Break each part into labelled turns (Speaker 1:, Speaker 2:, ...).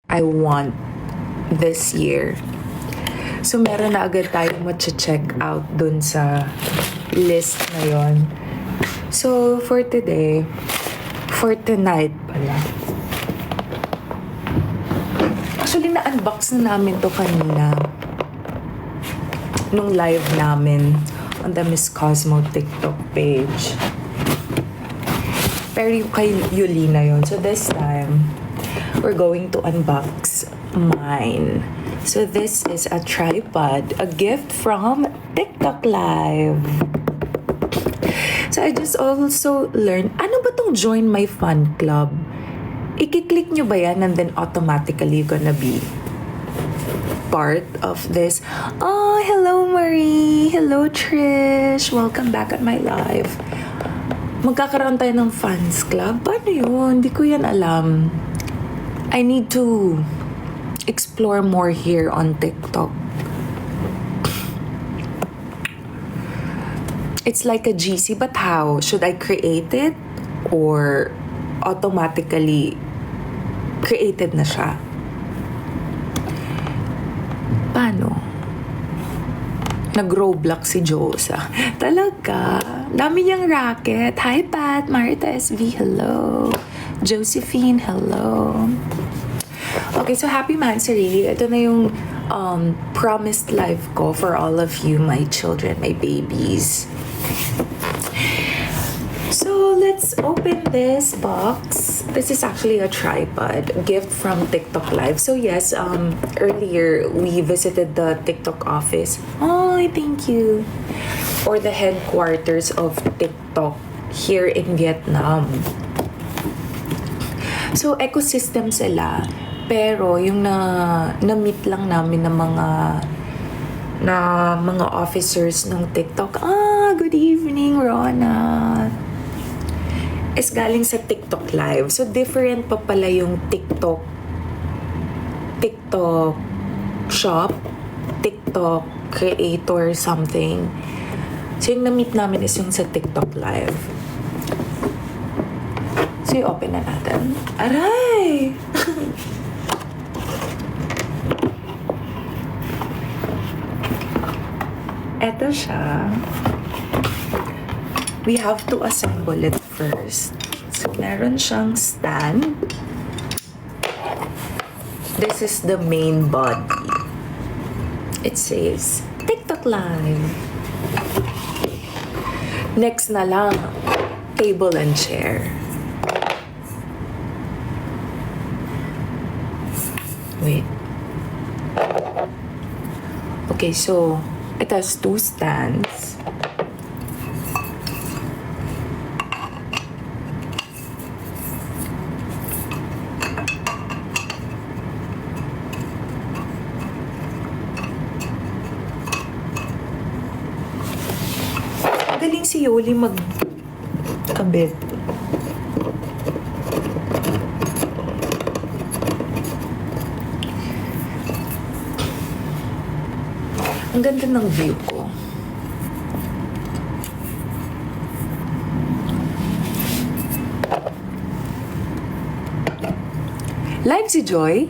Speaker 1: I want this year. So, meron na agad tayong check out dun sa list na yon. So, for tonight pala. Actually, na-unbox na namin to kanina. Nung live namin on the Miss Cosmo TikTok page. Pero yung kay Yulina yon. So, this time, we're going to unbox mine. So this is a tripod, a gift from TikTok Live. So I just also learned, ano ba tong join my fan club? I-click nyo ba yan and then automatically gonna be part of this? Oh, hello Marie! Hello Trish! Welcome back at my live. Magkakaroon tayo ng fans club? Paano yun? Hindi ko yan alam. I need to explore more here on TikTok. It's like a GC, but how? Should I create it? Or automatically created na siya? Paano? Nag-Roblox si Josa. Talaga? Dami niyang racket. Hi Pat, Marita SV, hello. Josephine, hello. Okay, so happy Mansari. Ito na yung promised life ko for all of you, my children, my babies. So let's open this box. This is actually a tripod, a gift from TikTok Live. So yes, earlier we visited the TikTok office. Oh, thank you. Or the headquarters of TikTok here in Vietnam. So ecosystem sila. Pero yung na-meet lang namin ng mga officers ng TikTok. Good evening, Rona. Is galing sa TikTok Live. So different pa pala yung TikTok shop, TikTok creator something. So yung na-meet namin is yung sa TikTok Live. So i-open na natin. Aray! Eto siya. We have to assemble it first. So, meron siyang stand. This is the main body. It says, TikTok Live. Next na lang, table and chair. Wait. Okay, so, it has two stands. Galing si Yoli mag-kabit. Ang ganda ng view ko. Live si Joy?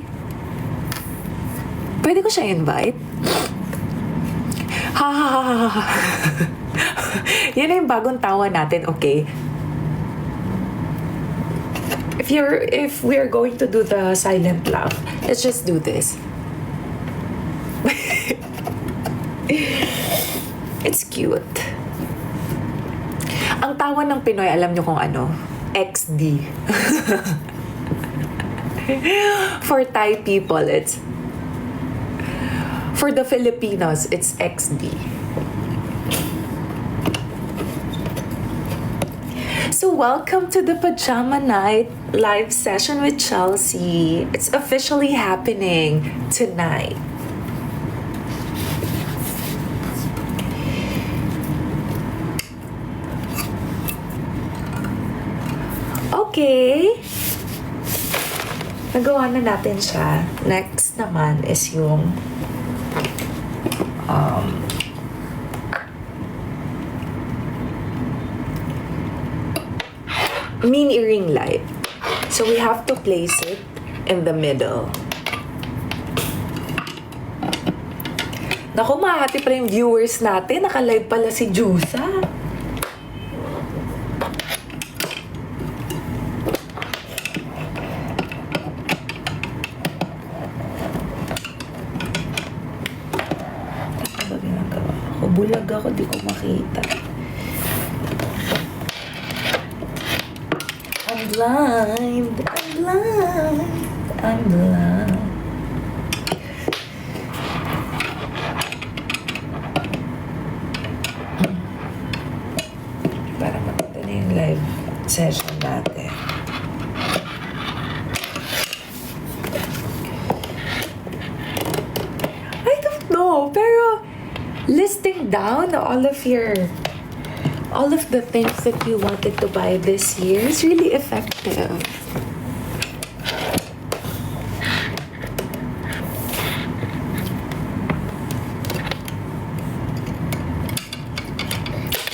Speaker 1: Pwede ko siya invite? Ha ha ha ha ha. Yan na yung bagong tawa natin, okay? If we are going to do the silent laugh, let's just do this. It's cute. Ang tawa ng Pinoy, alam nyo kung ano? XD. For Thai people, it's... For the Filipinos, it's XD. So welcome to the Pajama Night live session with Chelsea. It's officially happening tonight. Okay. Nagawa na natin siya. Next naman is yung mini ring light. So we have to place it in the middle. Naku, mahati pa yung viewers natin. Naka-live pala si Jusa. Ano ba ginagawa ko? Bulag ako, di ko makita. I'm blind. I'm blind. I'm blind. Para makita na yung live session natin. I don't know, pero listing down all of the things that you wanted to buy this year is really effective.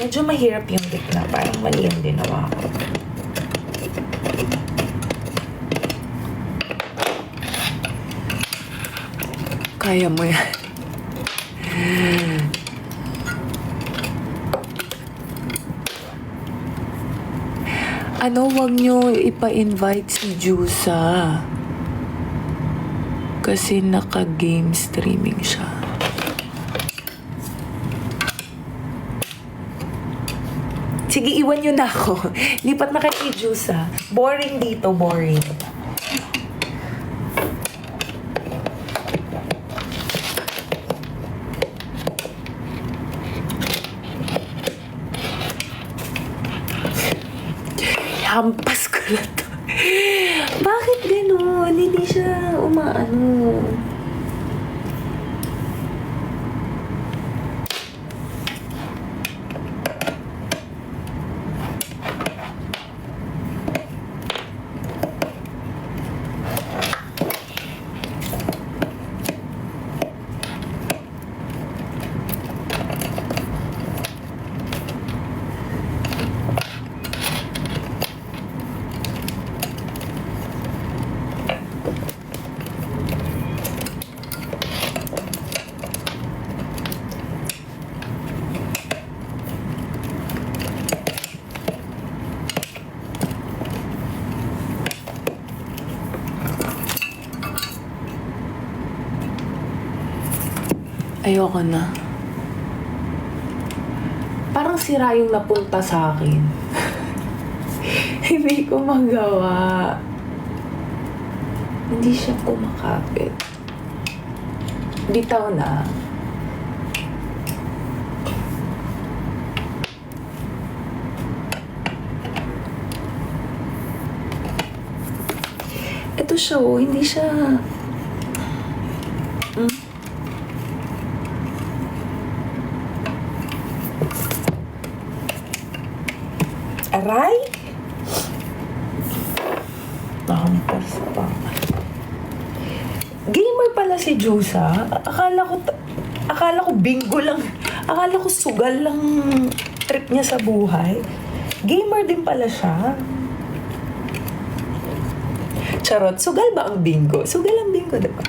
Speaker 1: Medyo mahirap yung gitna. Parang mali yung ginawa ko. Kaya mo yan. Ano, wag nyo ipa-invite si Jusa. Kasi naka-game streaming siya. Sige, iwan nyo na ako. Lipat na kay Jusa. Boring dito, boring. Hampas ko na to. Bakit gano'n? Hindi siya umaano. Ayoko na. Parang sira yung napunta sa akin. Hindi ko magawa. Hindi siya kumakapit. Bitaw na. Ito siya, oh. Hindi siya... Aray? Nakampas pa. Gamer pala si Jusa. Akala ko bingo lang. Akala ko sugal lang trip niya sa buhay. Gamer din pala siya. Charot, sugal ba ang bingo? Sugal ang bingo, diba?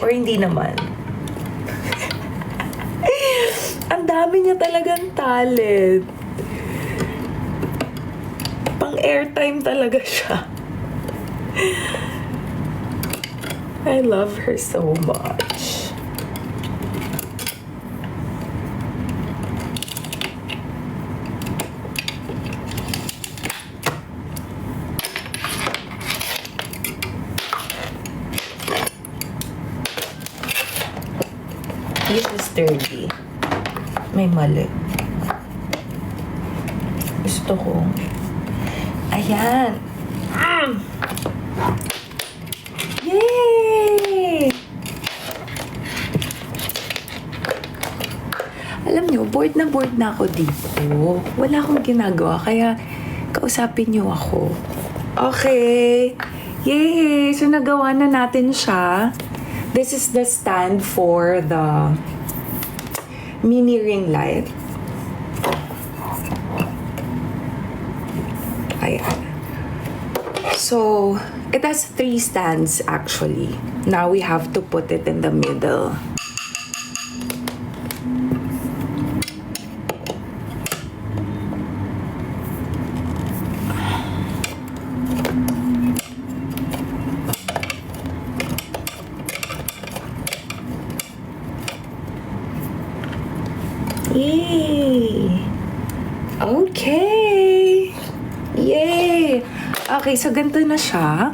Speaker 1: Or hindi naman? Ang dami niya talagang talent. Pang-airtime talaga siya. I love her so much. This is sturdy. May mali. Gusto ko. Ayan. Yay! Alam nyo, bored na ako dito. Wala akong ginagawa, kaya kausapin nyo ako. Okay. Yay! So, nagawa na natin siya. This is the stand for the mini ring light. Ayan. So, it has 3 stands actually. Now we have to put it in the middle. Okay, so ganito na siya.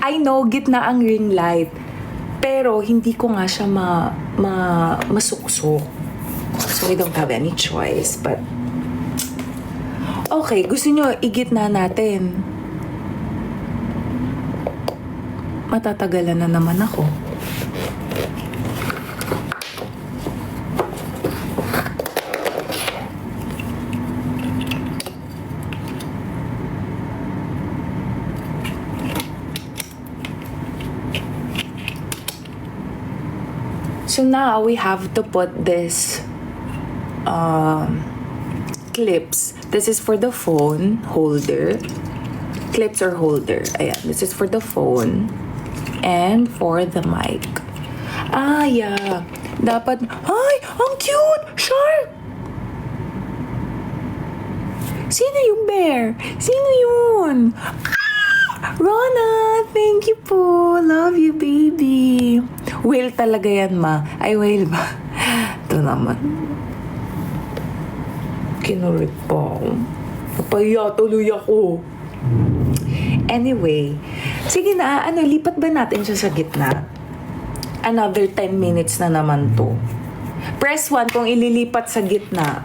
Speaker 1: I know, gitna ang ring light. Pero hindi ko nga siya masuksok. So we don't have any choice. But, okay, gusto nyo igitna natin. Matatagalan na naman ako. So now we have to put this clips. This is for the phone holder. Clips or holder. Ayan, this is for the phone and for the mic. Ah, yeah. Dapat, ay, ang cute! Shark! Sino yung bear? Sino yun? Ah! Rona, thank you po. Love you, baby. Whale talaga yan, ma. Ay, whale ba? Ito naman. Kinurit pa ako. Napahiya tuloy ako. Anyway, sige na, lipat ba natin siya sa gitna? Another 10 minutes na naman to. Press 1 kung ililipat sa gitna.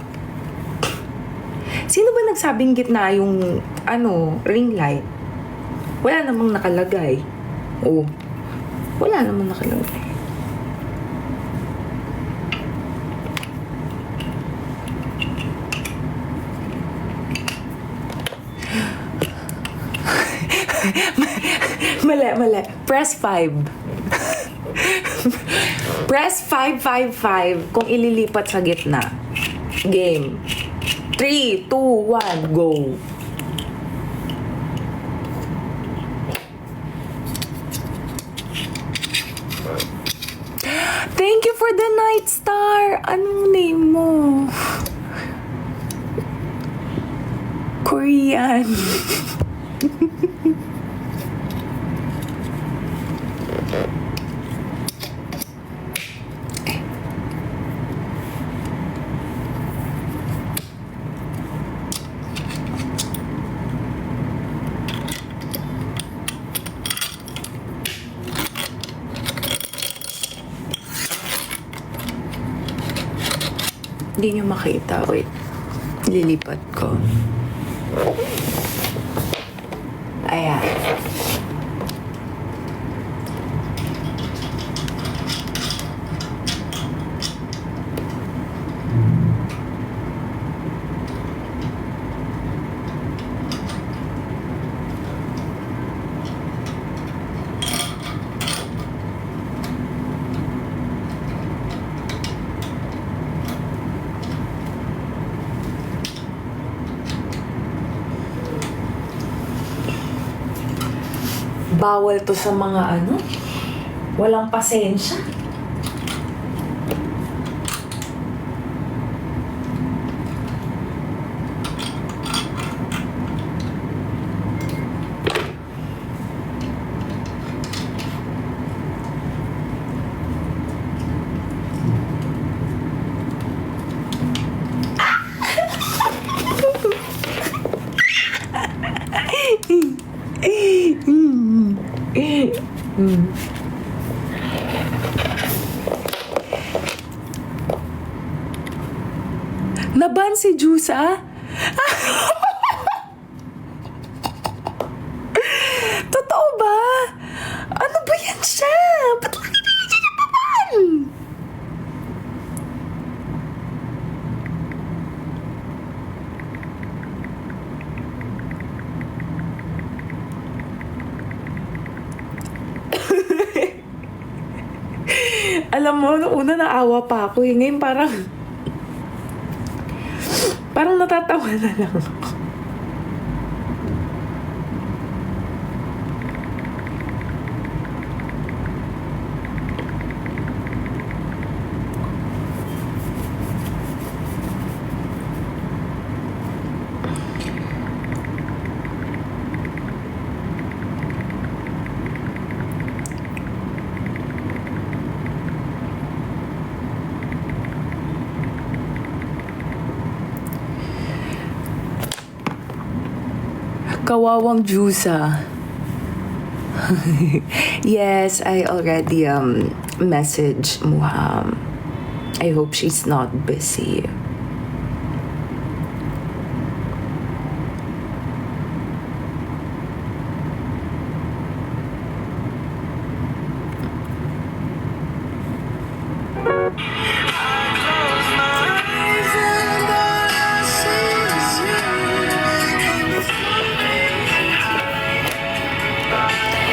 Speaker 1: Sino ba nagsabing gitna yung, ring light? Wala namang nakalagay. Oh, wala namang nakalagay. Mali. Press 5. Press 555 kung ililipat sa gitna. Game. 3, 2, 1, go. Thank you for the night star. Anong name mo? Korean. Hindi nyo makita. Wait. Lilipat ko. Ayan. Bawal to sa mga walang pasensya. Naban si Jusa? Totoo ba? Ano ba yan siya? Ba't lagi na yan siya nababan? Alam mo, noong una naawa pa ako. Ngayon parang natatawa na lang ako. Kawawang Jusa. Yes, I already messaged Muham. I hope she's not busy.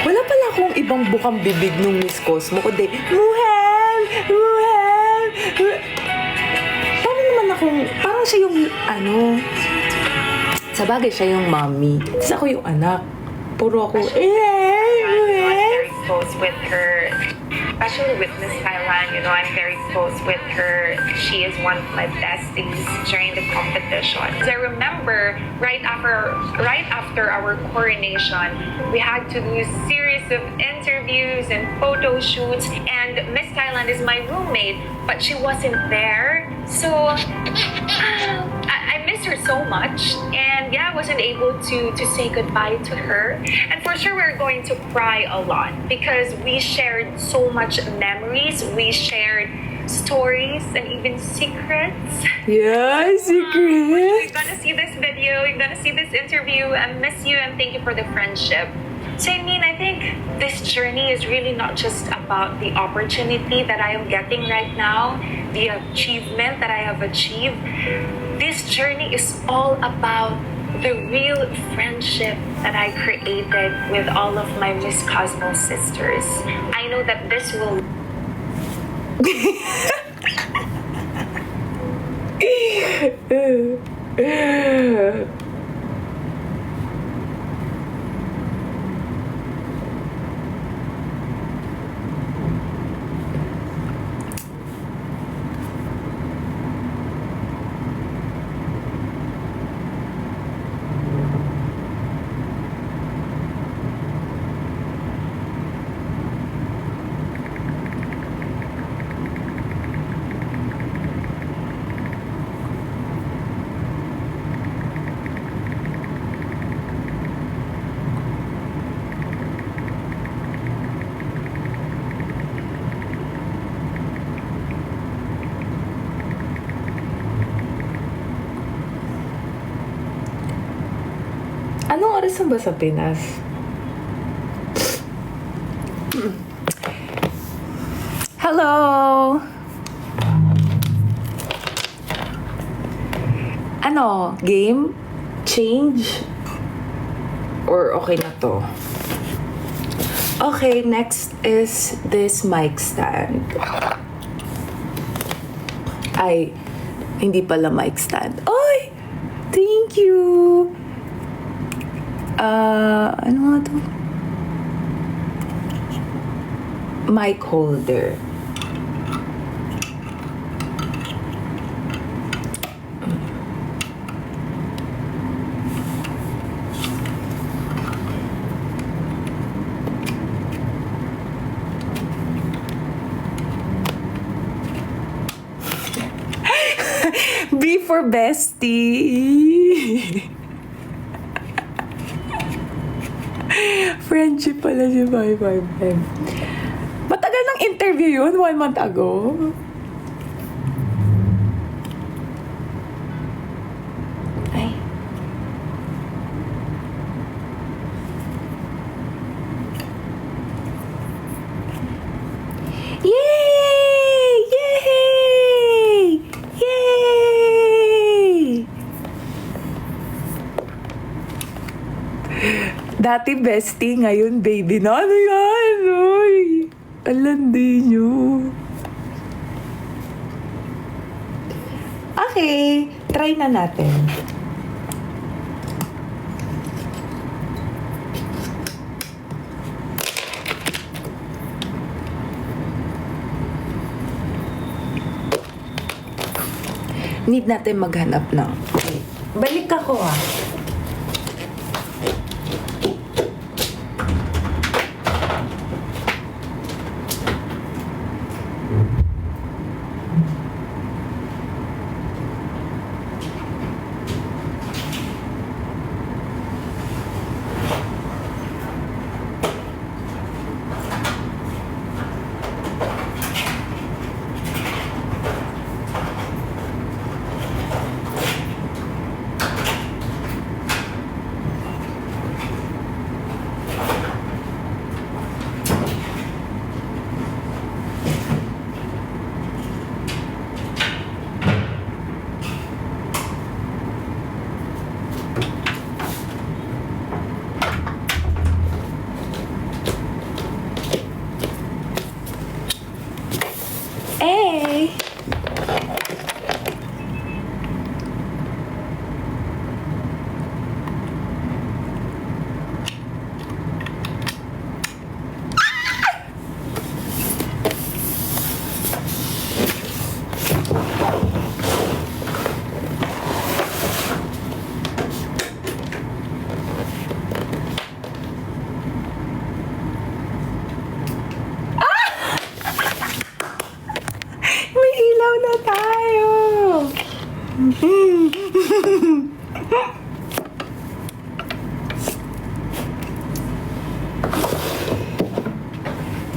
Speaker 1: Wala pala akong ibang bukang bibig nung Miss Cosmo, kundi, Muhem! Muhem! Paano naman akong, parang siya yung, sa bagay siya yung mommy. Tapos ako yung anak. Puro ako,
Speaker 2: very close with her, especially with Miss Thailand. You know, I'm very close with her. She is one of my besties during the competition. I remember right after our coronation, we had to do a series of interviews and photo shoots. And Miss Thailand is my roommate, but she wasn't there. So I miss her so much, and yeah, I wasn't able to say goodbye to her. And for sure, we're going to cry a lot because we shared so much memories. We shared stories and even secrets.
Speaker 1: yeah, secret.
Speaker 2: You're gonna see this video. You're gonna see this interview. I miss you and thank you for the friendship. So I think this journey is really not just about the opportunity that I am getting right now, the achievement that I have achieved. This journey is all about the real friendship that I created with all of my Miss Cosmos sisters. I know that this will
Speaker 1: Anong oras na ba sa Pinas? Hello! Ano? Game? Change? Or okay na to? Okay, next is this mic stand. Ay, hindi pala mic stand. Oy! Thank you! Ano nga to? Mic holder. B for bestie. Friendship pala si 555. Matagal ng interview yun, 1 month ago. Ay. Yay! Yay! Yay! Dati bestie, ngayon baby na. Ano yan? Uy! Alandi nyo. Okay, try na natin. Need natin maghanap ng... Okay. Balik ako ah.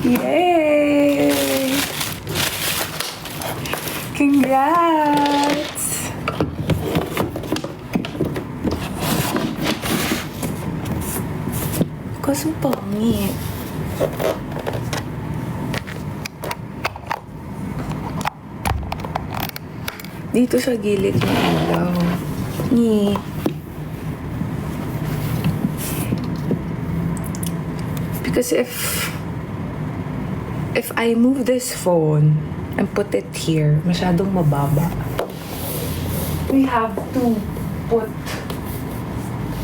Speaker 1: Yay! Congrats! Kaso pangit. Dito sa gilid ng ilaw. Ni. Because if I move this phone and put it here, masyadong mababa. We have to put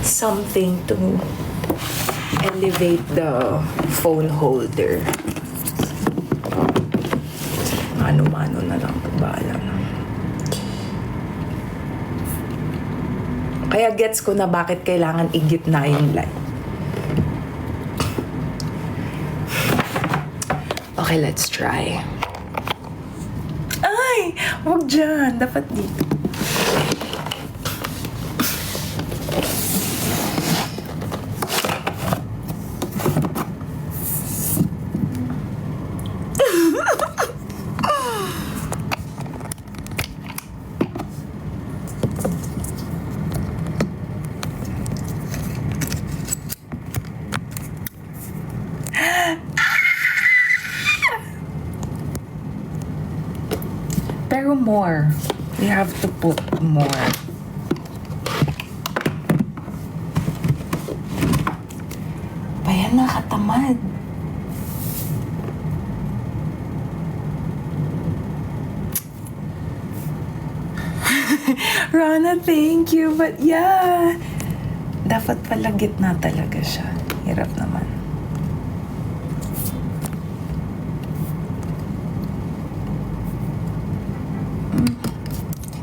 Speaker 1: something to elevate the phone holder. Mano-mano na lang, bahala na. Kaya gets ko na bakit kailangan igitna yung light. Okay, let's try. Ay! Huwag dyan. Dapat dito. Pero more. We have to put more. Bayan, nakatamad. Rana, thank you. But yeah, dapat pala gitna talaga siya. Hirap naman.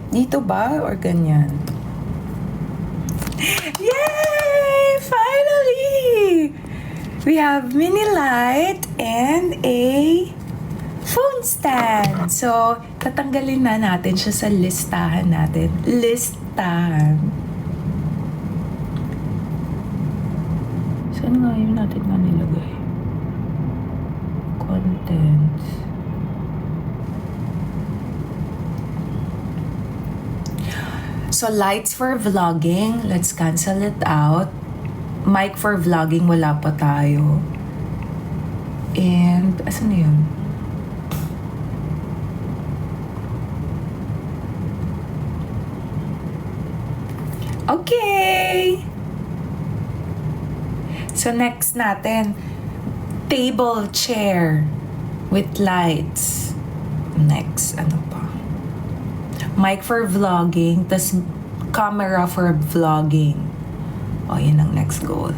Speaker 1: Dito ba? Or ganyan? Yay! Finally! We have mini light and a phone stand. So, tatanggalin na natin siya sa listahan natin. Listahan. Saan nga yun natin nga nilagay? Contents. So, lights for vlogging, let's cancel it out. Mic for vlogging, wala pa tayo. And, asan na yun? Okay! So, next natin, table chair with lights. Next, ano pa? Mic for vlogging, tas camera for vlogging. O, yun ang next goal.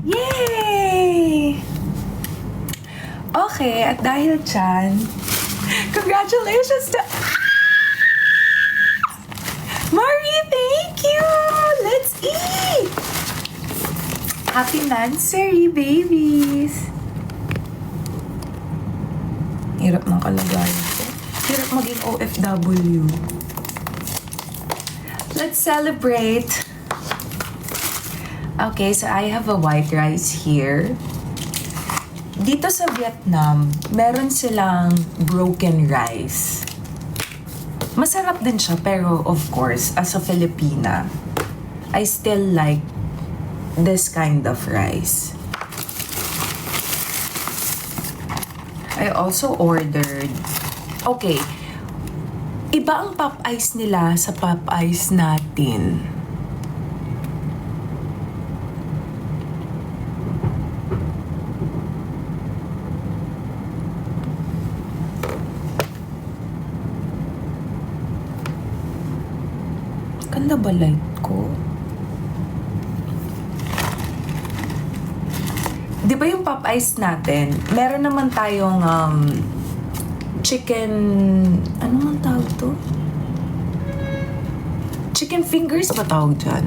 Speaker 1: Yay! Okay, at dahil dyan, congratulations to Marie, thank you! Let's eat! Happy Nancery, babies! Hirap ng kalagayan ko. Hirap maging OFW. Let's celebrate! Okay, so I have a white rice here. Dito sa Vietnam, meron silang broken rice. Masarap din siya, pero of course, as a Filipina, I still like this kind of rice. I also ordered... Okay, iba ang Popeyes nila sa Popeyes natin. Ganda ba light ko? Di ba yung Popeyes natin, meron naman tayong chicken... Ano man tawag to? Chicken fingers ba tawag dyan?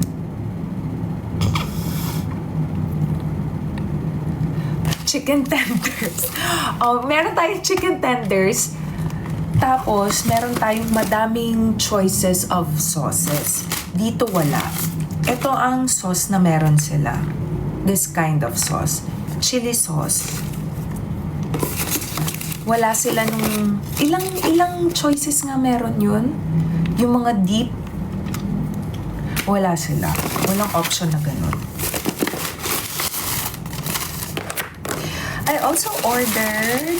Speaker 1: chicken tenders. Meron tayong chicken tenders. Tapos, meron tayong madaming choices of sauces. Dito wala. Ito ang sauce na meron sila. This kind of sauce. Chili sauce. Wala sila nung... Ilang choices nga meron yun? Yung mga deep. Wala sila. Walang option na ganun. I also ordered...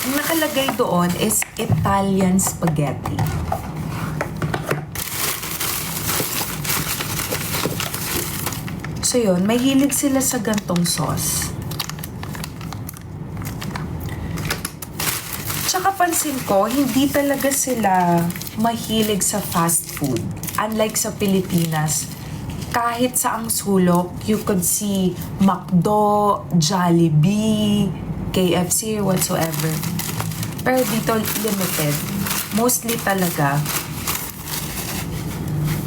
Speaker 1: Ang nakalagay doon is Italian spaghetti. So yun, may hilig sila sa gantong sauce. Tsaka pansin ko, hindi talaga sila mahilig sa fast food. Unlike sa Pilipinas, kahit sa ang sulok, you could see McDo, Jollibee, KFC, whatsoever. Pero dito, limited. Mostly talaga,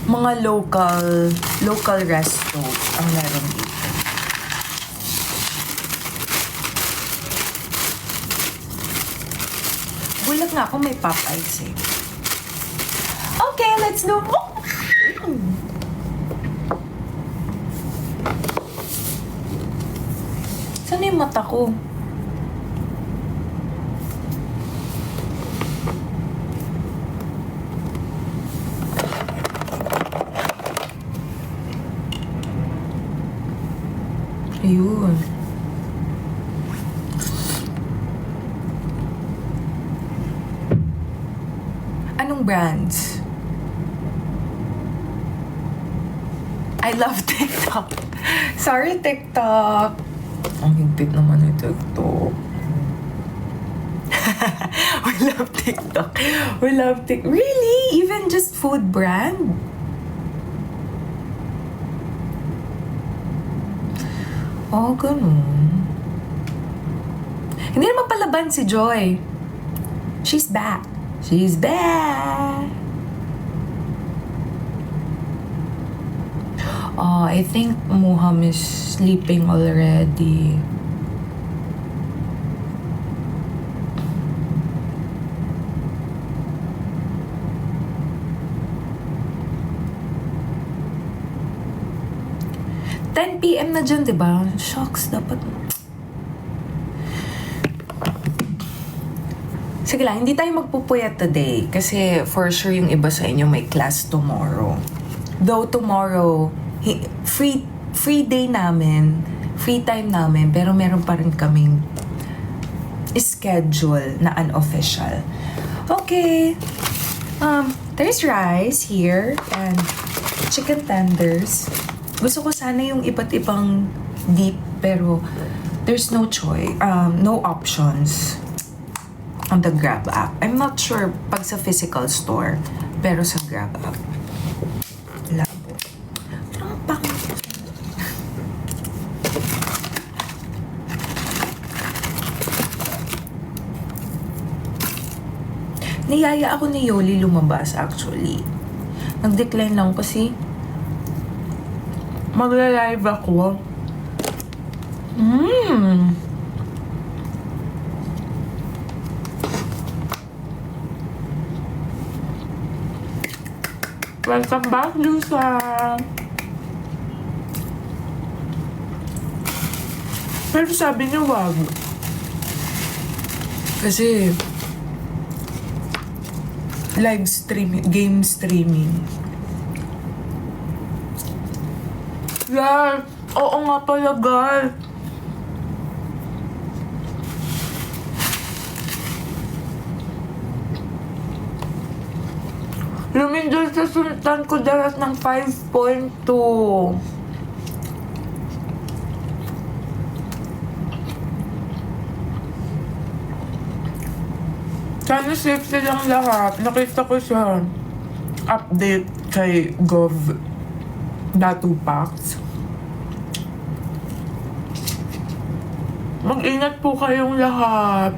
Speaker 1: mga local resto ang meron dito. Gulat nga ako may Popeyes eh. Okay, let's go. Saan yung mata ko? Ayun. Anong brands? I love TikTok. Sorry, TikTok. Ang higpit naman ng TikTok. We love TikTok. We love TikTok. Really? Even just food brand? Oh, ganun. Hindi naman palaban si Joy. She's back. She's back. Oh, I think Muham is sleeping already. PM na dyan, diba? Shucks, dapat... Sige lang, hindi tayo magpupuyat today kasi for sure yung iba sa inyo may class tomorrow. Though tomorrow, free day namin, free time namin, pero meron pa rin kaming schedule na unofficial. Okay. There's rice here and chicken tenders. Gusto ko sana yung iba't ibang deep, pero there's no choice, no options on the Grab app. I'm not sure pag sa physical store, pero sa Grab app. Labo. Ang pangit. Niyaya ako ni Yoli lumabas actually. Nag-decline lang kasi magla-live ako. Welcome back, Lusa. Pero sabi niya wag. Kasi live streaming, game streaming. Guys, oo nga pala, guys. Lumindol sa Sultan Kudarat ng 5.2. Sana safe silang lahat. Nakita ko sa update kay Gov. Datupax. Mag-ingat po kayong lahat.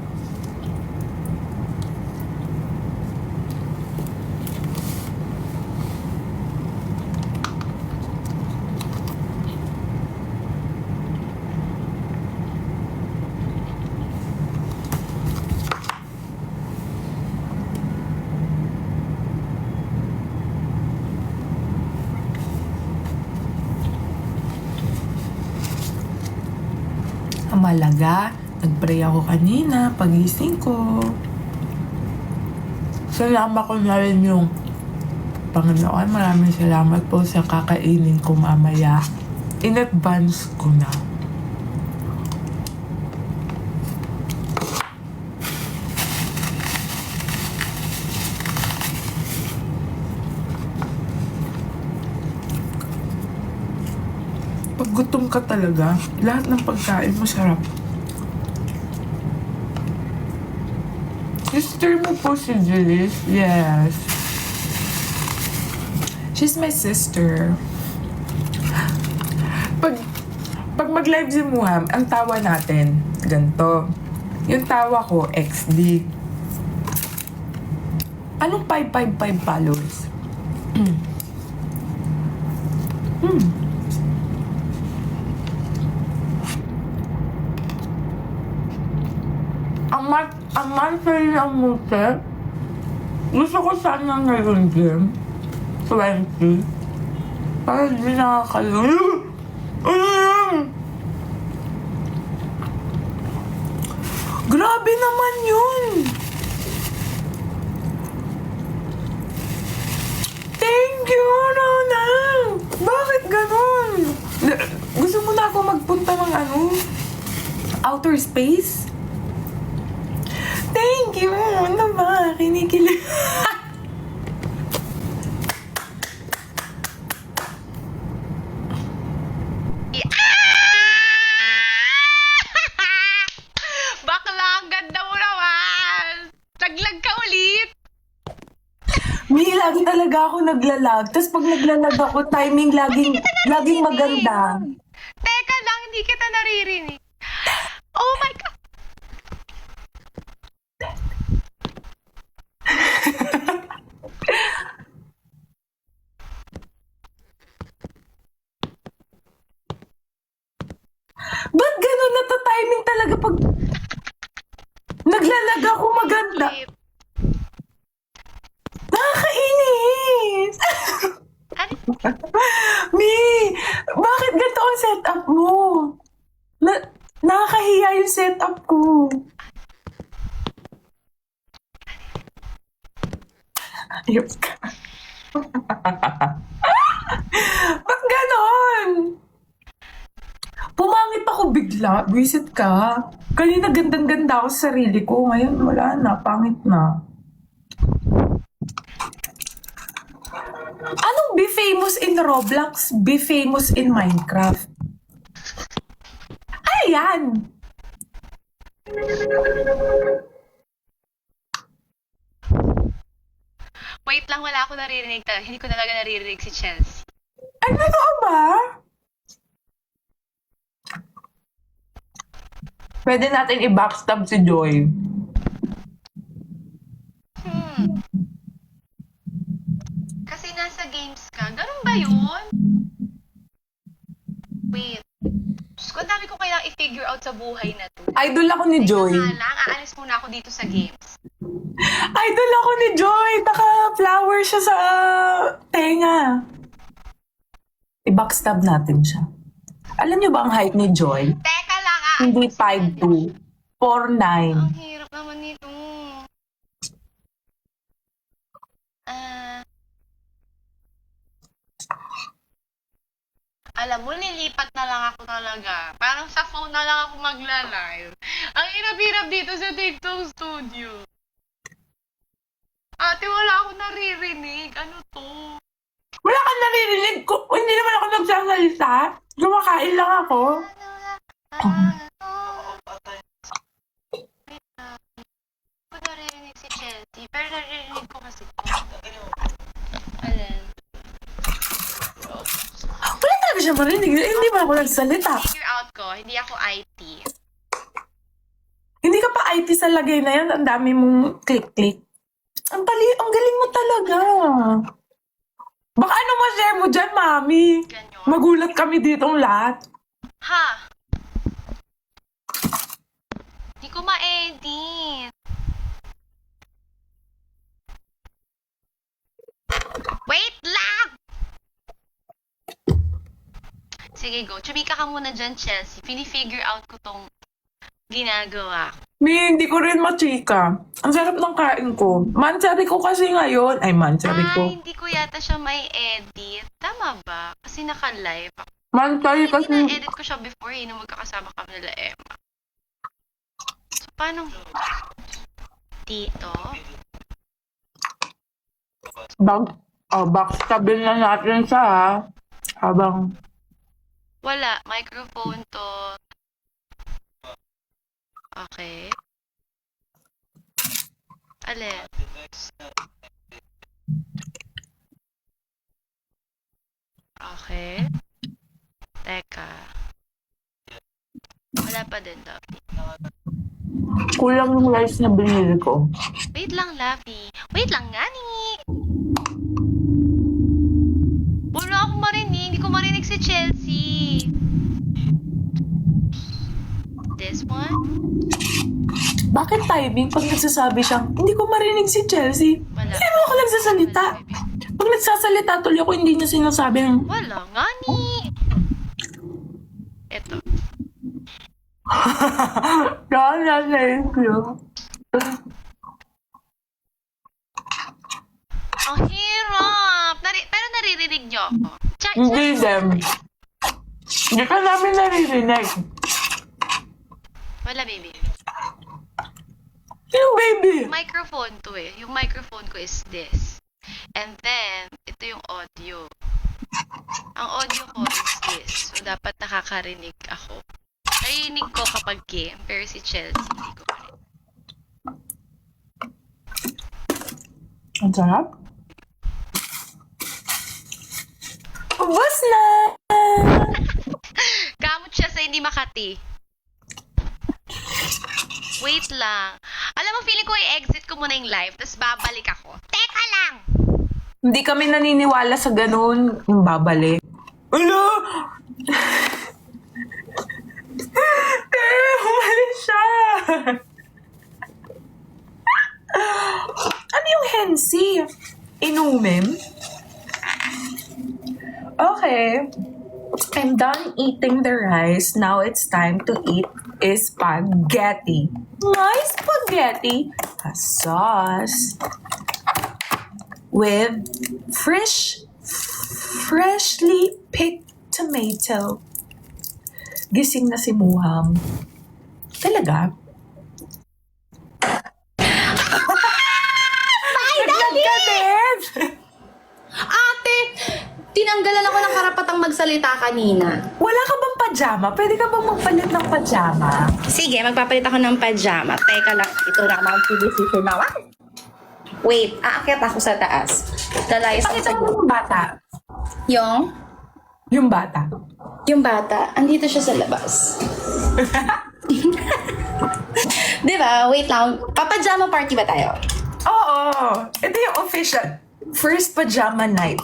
Speaker 1: malaga. Nag-pray ako kanina, pagising ko. Salamat ko na rin yung Panginoon. Maraming salamat po sa kakainin ko mamaya. In advance ko na. Pag gutom ka talaga, lahat ng pagkain masarap. Sister mo po si Julis? Yes. She's my sister. Pag mag-live si Muham, ang tawa natin, ganito. Yung tawa ko, XD. Anong 555 followers? Ang monthly ng mute, gusto ko sana ngayon din, 20. Para di nakakalayo. Ano yan? Grabe naman yun! Thank you, Rona! Bakit ganun? Gusto mo na ako magpunta ng outer space? Thank you! Ano ba? Kinikilig.
Speaker 3: Bakla, ang ganda mo naman! Naglag ka ulit!
Speaker 1: May lagi talaga ako naglalag. Tapos pag naglalag ako, timing laging maganda.
Speaker 3: Teka lang, hindi kita naririnig. Oh my God!
Speaker 1: Ba't ganun timing talaga pag naglalag ako maganda?
Speaker 3: Flip.
Speaker 1: Nakakainis!
Speaker 3: Ano?
Speaker 1: Mi, bakit ganito ang setup mo? Nakakahiya yung setup ko. Ayos ka. Ba't ganon? Pumangit ako bigla. Visit ka. Kanina gandang-ganda ako sa sarili ko. Ngayon wala na. Pangit na. Anong be famous in Roblox? Be famous in Minecraft? Ayan!
Speaker 3: Wait lang, wala ako naririnig talaga. Hindi ko talaga naririnig si Chelsea.
Speaker 1: Ay, totoo ba? Pwede natin i-backstab si Joy.
Speaker 3: Kasi nasa games ka. Ganun ba yun? Wait. Diyos ko, ang dami ko kailangang i-figure out sa buhay na to.
Speaker 1: Idol ako ni Joy.
Speaker 3: Teka nga lang, aalis muna ako dito sa games.
Speaker 1: Idol ako ni Joy. Naka-flower siya sa tenga. I-backstab natin siya. Alam niyo ba ang height ni Joy?
Speaker 3: Teka lang, aalis.
Speaker 1: Hindi 5'2". 4'9".
Speaker 3: Ang hirap naman nito. Alam mo, nilipat na lang ako talaga. Parang sa phone na lang ako magla-live. Ang hirap-hirap dito sa TikTok Studio. Ate, wala ako naririnig. Ano to?
Speaker 1: Wala kang naririnig ko. Hindi naman ako nagsasalita. Kumakain lang ako.
Speaker 3: Hindi ko naririnig si Chelsea. Pero naririnig ko kasi ito. Ayan.
Speaker 1: Wala talaga siya marinig. Hindi ba ako nagsalita?
Speaker 3: Figure out ko, hindi ako IT.
Speaker 1: Hindi ka pa IT sa lagay na yan. Ang dami mong click-click. Ang galing mo talaga. Baka ano ma-share mo dyan, mami?
Speaker 3: Ganyan.
Speaker 1: Magulat kami ditong lahat.
Speaker 3: Ha? Hindi ko ma-edit. Wait lang! Sige, go. Chumika ka muna dyan, Chelsea. Fini-figure out ko tong ginagawa ko.
Speaker 1: Mi, hindi ko rin machika. Ang sarap ng kain ko. Mansari ko kasi ngayon. Ay, mansari ko.
Speaker 3: Hindi ko yata siya may edit. Tama ba? Kasi naka-live ako.
Speaker 1: Mansari
Speaker 3: Hindi
Speaker 1: kasi...
Speaker 3: na-edit ko siya before nung magkakasama kami nila Emma. So, paano? Dito?
Speaker 1: Backstabil na natin siya, ha? Habang...
Speaker 3: Wala. Microphone to. Okay. Alin? Okay. Teka. Wala pa din, Lovey.
Speaker 1: Kulang yung rice na binili ko.
Speaker 3: Wait lang, Lovey. Wait lang, Ngani! Wala akong marinig. Hindi ko marinig si Chelsea. This one?
Speaker 1: Bakit timing pag nagsasabi siyang, hindi ko marinig si Chelsea?
Speaker 3: Wala.
Speaker 1: Hindi mo ako nagsasalita. Pag nagsasalita tuloy ako, hindi niya sinasabi ng...
Speaker 3: Wala, Ngani! Eto.
Speaker 1: Thank you.
Speaker 3: Ang hirap! Pero naririnig niyo ako.
Speaker 1: Hindi them. Hindi ka namin naririnig.
Speaker 3: Wala, baby.
Speaker 1: Yung baby.
Speaker 3: Microphone to eh. Yung microphone ko is this. And then, ito yung audio. Ang audio ko is this. So, dapat nakakarinig ako. Narinig ko kapag game, pero si Chelsea, hindi ko marinig.
Speaker 1: Ang sarap. Ubus na!
Speaker 3: Gamot siya sa hindi makati. Wait lang. Alam mo, feeling ko i-exit ko muna yung live, tapos babalik ako. Teka lang!
Speaker 1: Hindi kami naniniwala sa ganun. Yung babalik. Ano? Umalis siya! Ano yung hensi? Inumin? Okay. I'm done eating the rice. Now it's time to eat spaghetti. My spaghetti has sauce with freshly picked tomato. Gising na si Muham. Talaga?
Speaker 4: Ate, tinanggalan ako ng karapatang magsalita kanina.
Speaker 1: Wala ka bang pajama? Pwede ka bang magpalit ng pajama?
Speaker 4: Sige, magpapalit ako ng pajama. Teka lang, ito na ang decision na. Wait, aakyat ako sa taas. Lalayas ako
Speaker 1: Pakita
Speaker 4: sa
Speaker 1: mo yung bata.
Speaker 4: Yung?
Speaker 1: Yung bata.
Speaker 4: Yung bata, andito siya sa labas. Di ba? Wait lang. Papajama party ba tayo?
Speaker 1: Oo. Ito yung official. First pajama night.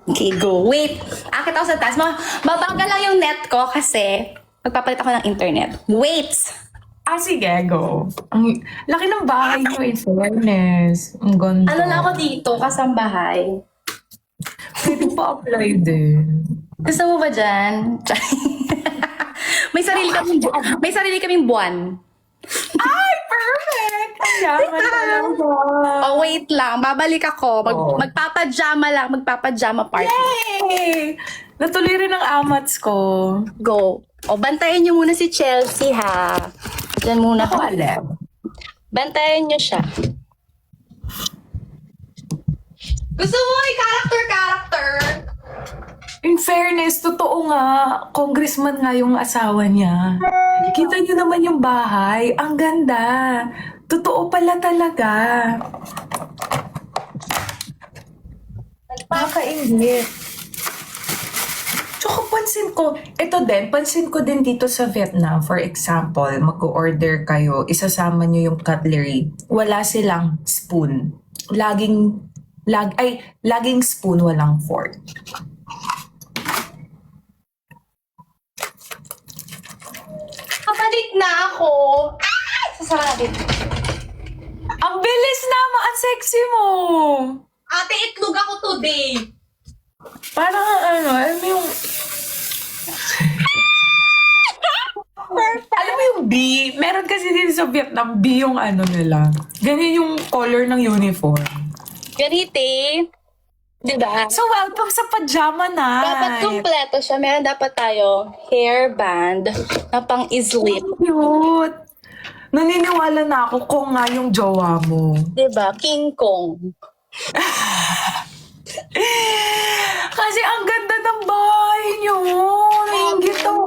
Speaker 4: Okay, go. Wait, akit ako sa taas. Mabagal lang yung net ko kasi magpapalit ako ng internet. Wait!
Speaker 1: Sige, go. Ang laki ng bahay niyo, in fairness. Ang ganda.
Speaker 4: Ano na ako dito, kasambahay?
Speaker 1: Pwede pa apply din.
Speaker 4: Gusto mo ba dyan? may sarili kaming buwan.
Speaker 1: Ay, perfect! Ang yaman talaga.
Speaker 4: Oh, wait lang. Babalik ako.
Speaker 1: Oo.
Speaker 4: Magpapajama lang. Magpapajama party.
Speaker 1: Yay! Natuloy rin ang amats ko.
Speaker 4: Go. O, bantayan niyo muna si Chelsea, ha? Diyan muna
Speaker 1: Ako
Speaker 4: ako.
Speaker 1: alam.
Speaker 4: Bantayan niyo siya. Gusto mo may character?
Speaker 1: In fairness, totoo nga, congressman nga yung asawa niya. Kita niyo naman yung bahay. Ang ganda. Totoo pala talaga. Nakakaingit. Tsaka pansin ko din dito sa Vietnam, for example, mag-order kayo, isasama nyo yung cutlery. Wala silang spoon. Laging spoon, walang fork.
Speaker 4: Kapalik na ako. Sasarapin.
Speaker 1: Ang bilis naman! Ang sexy mo!
Speaker 4: Ate, itlog ako today.
Speaker 1: Parang alam mo yung B. Meron kasi din sa Vietnam, B yung ano nila. Ganyan yung color ng uniform.
Speaker 4: Ganite. Diba?
Speaker 1: So, welcome sa pajama night.
Speaker 4: Dapat kumpleto siya. Meron dapat tayo hairband na pang islip.
Speaker 1: Cute. Naniniwala na ako kung nga yung jowa mo.
Speaker 4: Diba? King Kong.
Speaker 1: Kasi ang ganda ng bahay niyo. Nainggit ako.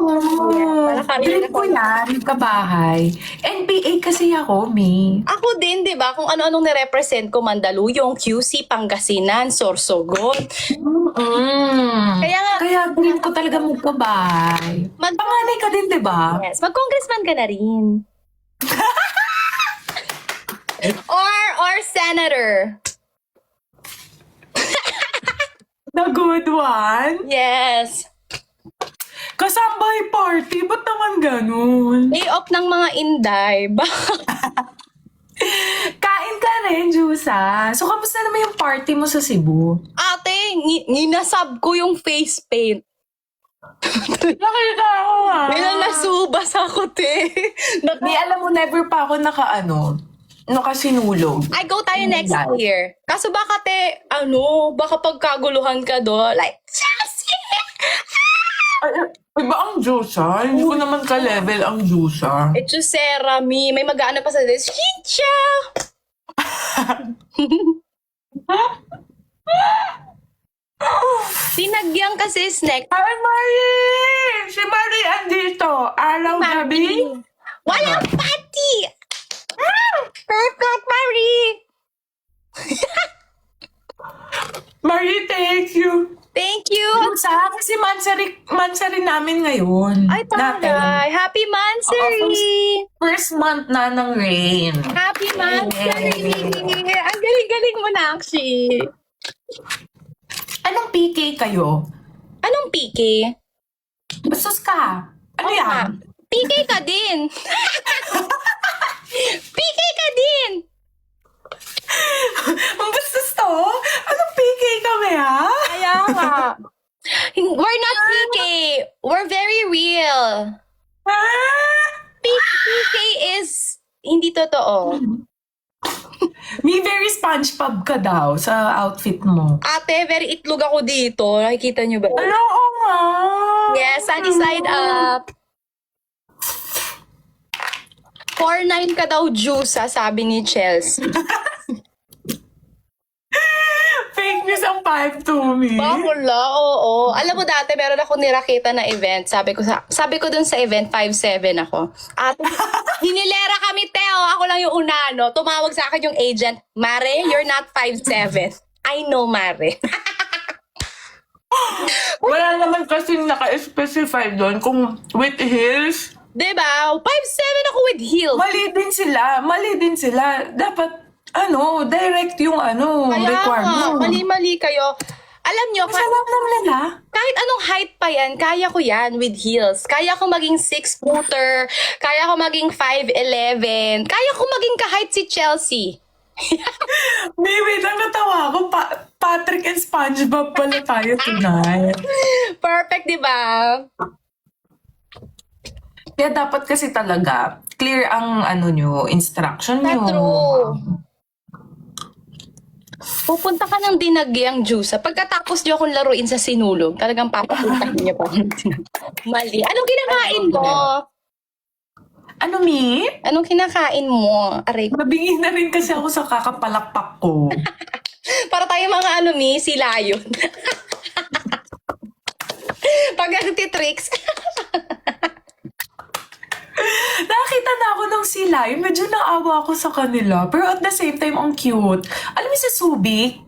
Speaker 4: Para kami
Speaker 1: Dream ko yan, kabahay. NPA kasi ako, me.
Speaker 4: Ako din, di ba? Kung ano-anong nirepresent ko, Mandaluyong, QC, Pangasinan, Sorsogon. Kaya nga,
Speaker 1: Kaya dream ko talaga magkabahay. Panganay ka din, di ba?
Speaker 4: yes, mag-congressman ka na rin. or senator.
Speaker 1: The good one?
Speaker 4: Yes.
Speaker 1: Kasambahay party? Ba't naman ganun?
Speaker 4: Day off ng mga inday.
Speaker 1: Kain ka rin, Jusa. So, kamusta naman yung party mo sa Cebu?
Speaker 4: Ate, ninasab ko yung face paint.
Speaker 1: Nakita ako nga.
Speaker 4: Bilang nasubas ako, te.
Speaker 1: Di alam mo, never pa ako nakasinulog.
Speaker 4: Ay, go tayo next
Speaker 1: Yan.
Speaker 4: year. Kaso baka, te, baka pagkaguluhan ka do. Like, Chelsea!
Speaker 1: Iba ang Jusa. Hindi ko naman ka-level ang Jusa.
Speaker 4: Echusera, may mag-aano pa sa this. Chincha! Tinagyan kasi snack.
Speaker 1: Hi, Marie! Si Marie andito. Araw gabi.
Speaker 4: Walang pati! Perfect, Marie!
Speaker 1: Marie, thank you.
Speaker 4: Thank you!
Speaker 1: Jusa, kasi mansari namin ngayon.
Speaker 4: Ay,
Speaker 1: Natin.
Speaker 4: taray! Happy Mansari!
Speaker 1: First month na ng rain.
Speaker 4: Happy Mansari! Ang galing-galing mo, Nakshi!
Speaker 1: Anong PK kayo?
Speaker 4: Anong PK?
Speaker 1: Bastos ka. Ano yan?
Speaker 4: PK ka din! PK ka din!
Speaker 1: Ang bastos to? Anong PK kami, ha?
Speaker 4: Kaya nga. We're not PK. We're very real. PK is hindi totoo.
Speaker 1: May very SpongeBob ka daw sa outfit mo.
Speaker 4: Ate, very itlog ako dito. Nakikita niyo ba?
Speaker 1: Ano, oo nga.
Speaker 4: Yes, sunny side up. 4'9" ka daw, Jusa, sabi ni Chelsea.
Speaker 1: Fake news ang 5'2" me.
Speaker 4: Bakula, oo. Alam mo dati, meron ako nirakita na event. Sabi ko dun sa event, 5'7" ako. At hinilera kami, Teo. Ako lang yung una, no? Tumawag sa akin yung agent, Mare, you're not 5'7". I know, Mare.
Speaker 1: Wala naman kasing naka-specify doon kung with heels.
Speaker 4: Diba? 5'7" ako with heels.
Speaker 1: Mali din sila. Dapat, direct yung
Speaker 4: Kaya
Speaker 1: requirement.
Speaker 4: mali-mali kayo. Alam nyo,
Speaker 1: Masarap lang nila.
Speaker 4: kahit anong height pa yan, kaya ko yan with heels. Kaya ko maging 6-footer. Kaya ko maging 5'11". Kaya ko maging kahheight si Chelsea.
Speaker 1: Baby, nangatawa ako. Patrick and SpongeBob pala tayo tonight.
Speaker 4: Perfect, di ba?
Speaker 1: Kaya dapat kasi talaga, clear ang instruction nyo.
Speaker 4: True. Pupunta ka ng dinagyang juice. Pagkatapos nyo akong laruin sa sinulog, talagang papapuntahin nyo pa akong mali. Anong kinakain mo?
Speaker 1: Ano, Mi?
Speaker 4: Anong kinakain mo? Aray.
Speaker 1: Mabingin na rin kasi ako sa kakapalakpak ko.
Speaker 4: Para tayo mga silayon. Pag nagtitricks.
Speaker 1: Nakakita na ako ng sila. Medyo naawa ako sa kanila. Pero at the same time, ang cute. Alam mo si Subic?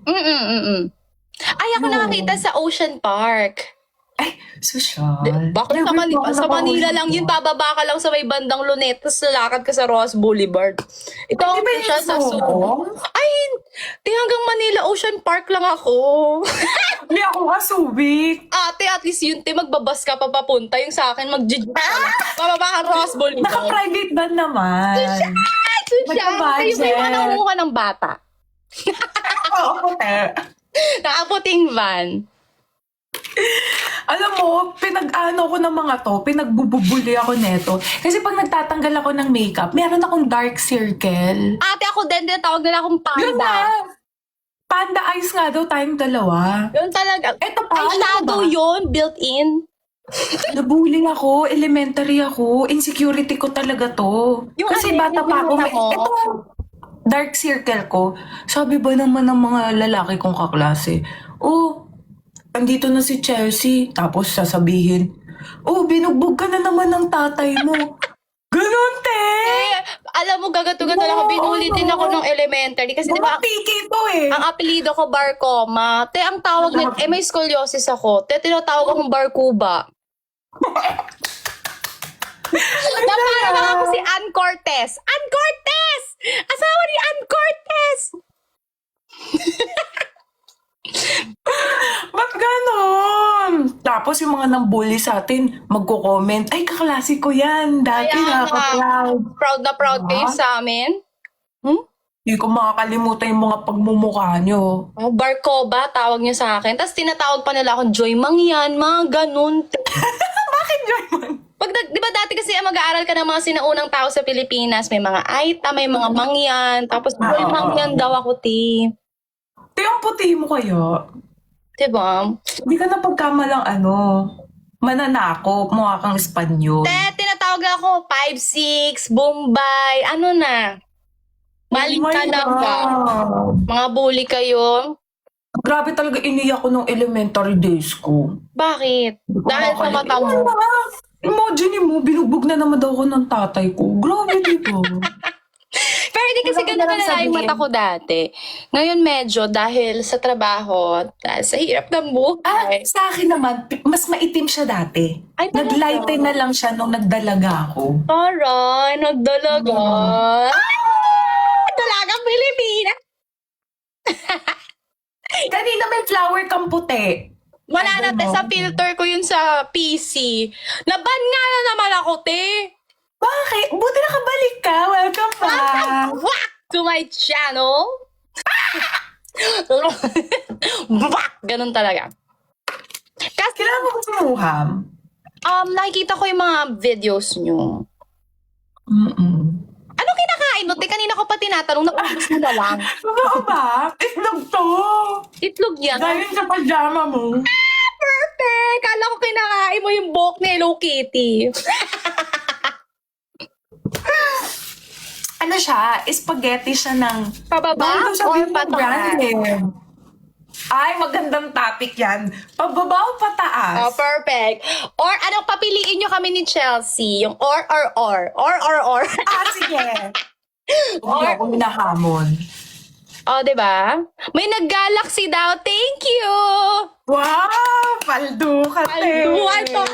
Speaker 4: Ay, ako nakakita sa Ocean Park.
Speaker 1: Ay, social.
Speaker 4: Bakit sa Manila lang yun, bababa ka lang sa may bandang Luneta, tapos lalakad ka sa Ross Boulevard. Ito ang
Speaker 1: Di ba
Speaker 4: siya
Speaker 1: yung
Speaker 4: sa
Speaker 1: Soho?
Speaker 4: Subo. Ay, hanggang Manila Ocean Park lang ako.
Speaker 1: Hindi ako nga Subic.
Speaker 4: Ate, at least yun, magbabas ka pa papunta. Yung sa akin, mag-jig ka lang. Bababa ka Ross Boulevard.
Speaker 1: Naka-private van naman. Nagka-budget.
Speaker 4: Yung may nangunguha ng bata.
Speaker 1: Oo, te.
Speaker 4: Nakaputing van.
Speaker 1: Alam mo, pinag-ano ko ng mga to, pinagbubuli ako neto. Kasi pag nagtatanggal ako ng makeup, meron akong dark circle.
Speaker 4: Ate, ako din, tinatawag nila akong
Speaker 1: Yun na!
Speaker 4: panda.
Speaker 1: Panda eyes nga daw tayong dalawa.
Speaker 4: Yun talaga.
Speaker 1: Eto pa,
Speaker 4: Ay, shadow
Speaker 1: ano ba?
Speaker 4: yun, built-in.
Speaker 1: Nabuling ako, elementary ako, insecurity ko talaga to.
Speaker 4: Yung
Speaker 1: Kasi
Speaker 4: ano,
Speaker 1: bata
Speaker 4: yung
Speaker 1: pa ako,
Speaker 4: binuta mo?
Speaker 1: ito, dark circle ko. Sabi ba naman ng mga lalaki kong kaklase, oh, andito na si Chelsea. Tapos sasabihin, oh, binugbog ka na naman ng tatay mo. Ganon, te!
Speaker 4: Eh, alam mo, gagato-gato lang ako. Binuli din ako ng elementary. Kasi di ba,
Speaker 1: Mga piki to eh.
Speaker 4: ang apelido ko Barcoma. Te, ang tawag nila, may scoliosis ako. Te, tinatawag akong Barcuba. Na parang ako si Ann Cortez. Ann Cortez! Asawa ni Ann Cortez!
Speaker 1: Ba't ganon? Tapos yung mga nambully sa atin, magko-comment, ay, kaklase ko yan. Dati
Speaker 4: Kaya nga.
Speaker 1: nakaka-proud.
Speaker 4: Proud na proud kayo
Speaker 1: Ah.
Speaker 4: sa amin. Hmm?
Speaker 1: Hindi ko makakalimutan yung mga pagmumukha nyo.
Speaker 4: Oh, Barcoba, tawag niyo sa akin. Tapos tinatawag pa nila akong Joy Mangyan, mga ganun.
Speaker 1: Bakit Joyman?
Speaker 4: Di ba dati kasi mag-aaral ka ng mga sinaunang tao sa Pilipinas, may mga Aita, may mga Mangyan, tapos Joy
Speaker 1: Oo.
Speaker 4: Mangyan daw ako, ti.
Speaker 1: Te, ang puti mo kaya.
Speaker 4: Diba?
Speaker 1: Hindi ka na pagkamalang mananakop, mukha kang Espanyol.
Speaker 4: Te, tinatawag na ako 5'6", Bombay, ano na? Maling
Speaker 1: Oh my
Speaker 4: ka na ba?
Speaker 1: God.
Speaker 4: Mga bully kayo?
Speaker 1: Grabe talaga iniyak ko nung elementary days ko.
Speaker 4: Bakit? Dahil sa mata mo?
Speaker 1: Imagine mo, binugbog na naman daw ako ng tatay ko. Grabe dito.
Speaker 4: Pero hindi kasi
Speaker 1: Wala ko
Speaker 4: ganun
Speaker 1: na lang
Speaker 4: kalala yung
Speaker 1: sabihin.
Speaker 4: mata ko dati. Ngayon medyo dahil sa trabaho, dahil sa hirap ng buhay.
Speaker 1: Sa akin naman, mas maitim siya dati.
Speaker 4: Ay, talaga?
Speaker 1: Naglighten na lang siya nung nagdalaga ako.
Speaker 4: Taray, nagdalaga. Dalagang Pilipina.
Speaker 1: Kanina may flower kang puti.
Speaker 4: Wala na, te. Sa filter ko yun sa PC. Naban nga na naman ako, te.
Speaker 1: Bakit? Buti nakabalik ka. Welcome back.
Speaker 4: Whack to my channel. Whack! Ganun talaga. Kasi,
Speaker 1: Kailangan mo ko sumuham.
Speaker 4: nakikita ko yung mga videos nyo. Ano kinakain mo? Te, kanina ko pa tinatanong, naubos mo na lang.
Speaker 1: Totoo ba? Itlog to.
Speaker 4: Itlog yan.
Speaker 1: Galing sa pajama mo.
Speaker 4: Perfect! Kala ko kinakain mo yung buhok ni Hello Kitty.
Speaker 1: Ano siya? Spaghetti siya ng...
Speaker 4: Pababa
Speaker 1: Bawal daw
Speaker 4: or
Speaker 1: sabihin mo
Speaker 4: pataas?
Speaker 1: brand eh. Ay, magandang topic yan. Pababa o pataas?
Speaker 4: Oh, perfect. Or anong papiliin nyo kami ni Chelsea? Yung or. Or.
Speaker 1: Sige. Hindi ako minahamon.
Speaker 4: Oh, diba? May nag-galaxy daw. Thank you!
Speaker 1: Wow! Paldo ka, te.
Speaker 4: Palduan to.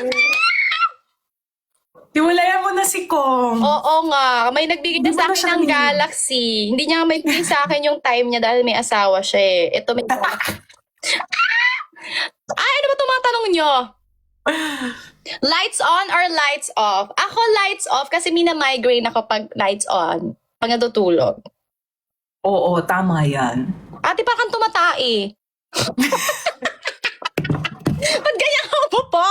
Speaker 1: Tiwalayan mo na si Kong.
Speaker 4: Oo nga. May nagbigay
Speaker 1: Hindi
Speaker 4: na sa
Speaker 1: mo na
Speaker 4: akin
Speaker 1: siya
Speaker 4: ng
Speaker 1: nilin-
Speaker 4: galaxy. Hindi niya may bigay sa akin yung time niya dahil may asawa siya eh. Ito may Ay, ano ba tumatanong nyo? Lights on or lights off? Ako lights off kasi mina-migraine ako pag lights on. Pag natutulog.
Speaker 1: Oo, tama yan.
Speaker 4: Ate, parang tumatae. Ba't ganyan ako po?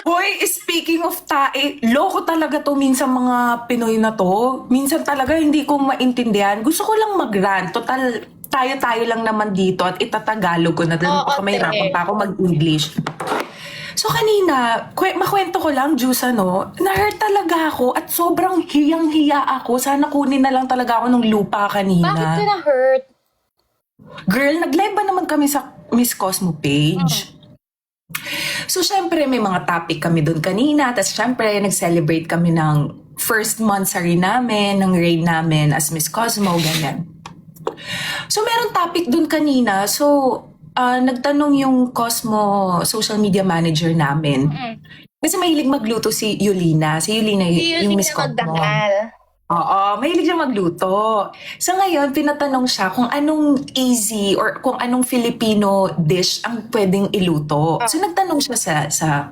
Speaker 1: Hoy, speaking of tae, loko talaga to minsan mga Pinoy na to. Minsan talaga hindi ko maintindihan. Gusto ko lang mag-rant. Total, tayo-tayo lang naman dito at itatagalog ko na dahil
Speaker 4: Oo,
Speaker 1: baka may
Speaker 4: te.
Speaker 1: hirapan pa ako mag-English. So kanina, makwento ko lang, Juice, na-hurt talaga ako at sobrang hiyang-hiya ako. Sana kunin na lang talaga ako ng lupa kanina.
Speaker 4: Bakit ka na-hurt?
Speaker 1: Girl, nag-live ba naman kami sa Miss Cosmo page? So, syempre, may mga topic kami doon kanina. Tapos, syempre, nag-celebrate kami ng first monthsary namin, ng reign namin as Miss Cosmo, ganyan. So, meron topic doon kanina. So, nagtanong yung Cosmo social media manager namin. Kasi mahilig magluto si Yulina. Si Yulina, yung Miss Cosmo. Oo, mahilig siya magluto. So ngayon, pinatanong siya kung anong easy or kung anong Filipino dish ang pwedeng iluto. So nagtanong siya sa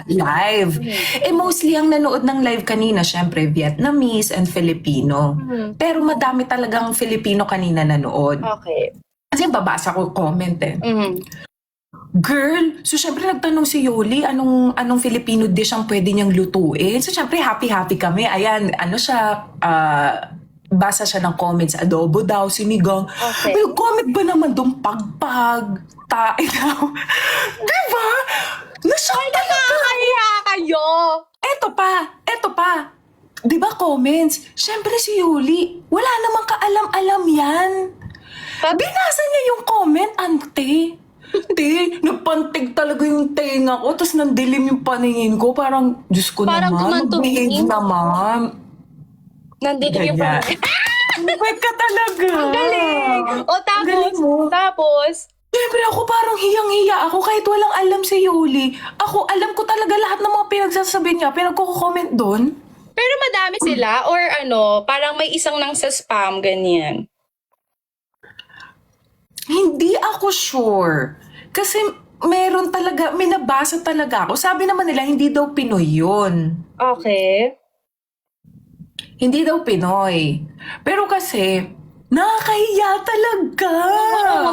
Speaker 1: live. Eh mostly ang nanood ng live kanina, syempre Vietnamese and Filipino. Pero madami talagang Filipino kanina nanood.
Speaker 4: Okay.
Speaker 1: Kasi babasa ko comment eh. Girl, so syempre nagtanong si Yoli anong Filipino dish ang pwede niyang lutuin. So syempre happy kami. Ayan, ano siya, basa siya ng comments, adobo daw, sinigang.
Speaker 4: Okay.
Speaker 1: May comment ba naman doon pagpag, tae daw. Diba? Nashock talaga.
Speaker 4: Kaya kayo!
Speaker 1: Eto pa. Diba comments? Syempre si Yoli, wala namang kaalam-alam yan. Binasa niya yung comment, ante. Te, nagpantig talaga yung tenga ko, tapos nandilim yung paningin ko. Parang, Diyos ko
Speaker 4: Parang
Speaker 1: naman,
Speaker 4: tumantumingin.
Speaker 1: mag-behave naman.
Speaker 4: Nandito yung
Speaker 1: Ganyan. Wait ka talaga.
Speaker 4: Ang galing! O
Speaker 1: Ang galing mo.
Speaker 4: tapos,
Speaker 1: Siyempre ako parang hiyang-hiya ako kahit walang alam si Yoli. Ako, alam ko talaga lahat ng mga pinagsasabi niya. Pinagko-comment doon.
Speaker 4: pero madami sila or ano, parang may isang nang sa spam, ganyan.
Speaker 1: Hindi ako sure. Kasi meron talaga, may nabasa talaga ako. Sabi naman nila, hindi daw Pinoy yun.
Speaker 4: Okay.
Speaker 1: Hindi daw Pinoy. Pero kasi, nakakahiya talaga.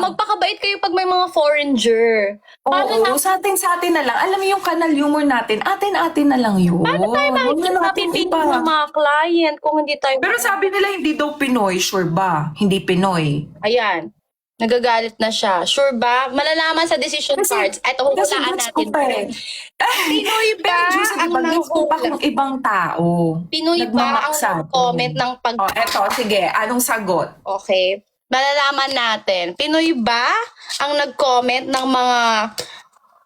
Speaker 4: Magpakabait kayo pag may mga foreigner.
Speaker 1: Oo, sa atin na lang. Alam mo yung kanal humor natin, atin na lang yun.
Speaker 4: Paano tayo
Speaker 1: Huwag na natin
Speaker 4: makikipag
Speaker 1: iba.
Speaker 4: ng mga client kung hindi tayo...
Speaker 1: Pero sabi nila, hindi daw Pinoy. Sure ba? Hindi Pinoy.
Speaker 4: Ayan. Nagagalit na siya. Sure ba? Malalaman sa decision cards. Eto,
Speaker 1: Kasi
Speaker 4: hulaan
Speaker 1: gets ko
Speaker 4: natin.
Speaker 1: pa eh.
Speaker 4: Pinoy ba
Speaker 1: Pero Diyos,
Speaker 4: ang
Speaker 1: diba, gets ko pa kung ibang tao.
Speaker 4: Pinoy ba ang
Speaker 1: Nagmamaksa.
Speaker 4: comment ng pag...
Speaker 1: Oh, eto, sige. Anong sagot?
Speaker 4: Okay. Malalaman natin. Pinoy ba ang nag-comment ng mga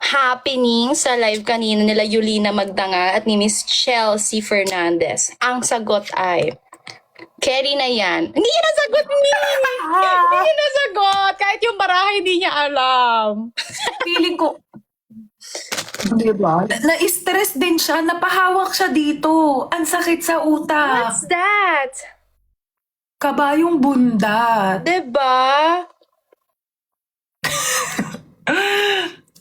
Speaker 4: happening sa live kanina nila Yulina Magdanga at ni Miss Chelsea Fernandez? Ang sagot ay... Kerry na yan. Hindi niya nasagot, Hindi niya nasagot. Kahit yung baraha, hindi niya alam.
Speaker 1: Feeling ko, diba? Na-stress din siya. Napahawak siya dito. Ang sakit sa utak.
Speaker 4: What's that?
Speaker 1: Kabayong bundat.
Speaker 4: Diba?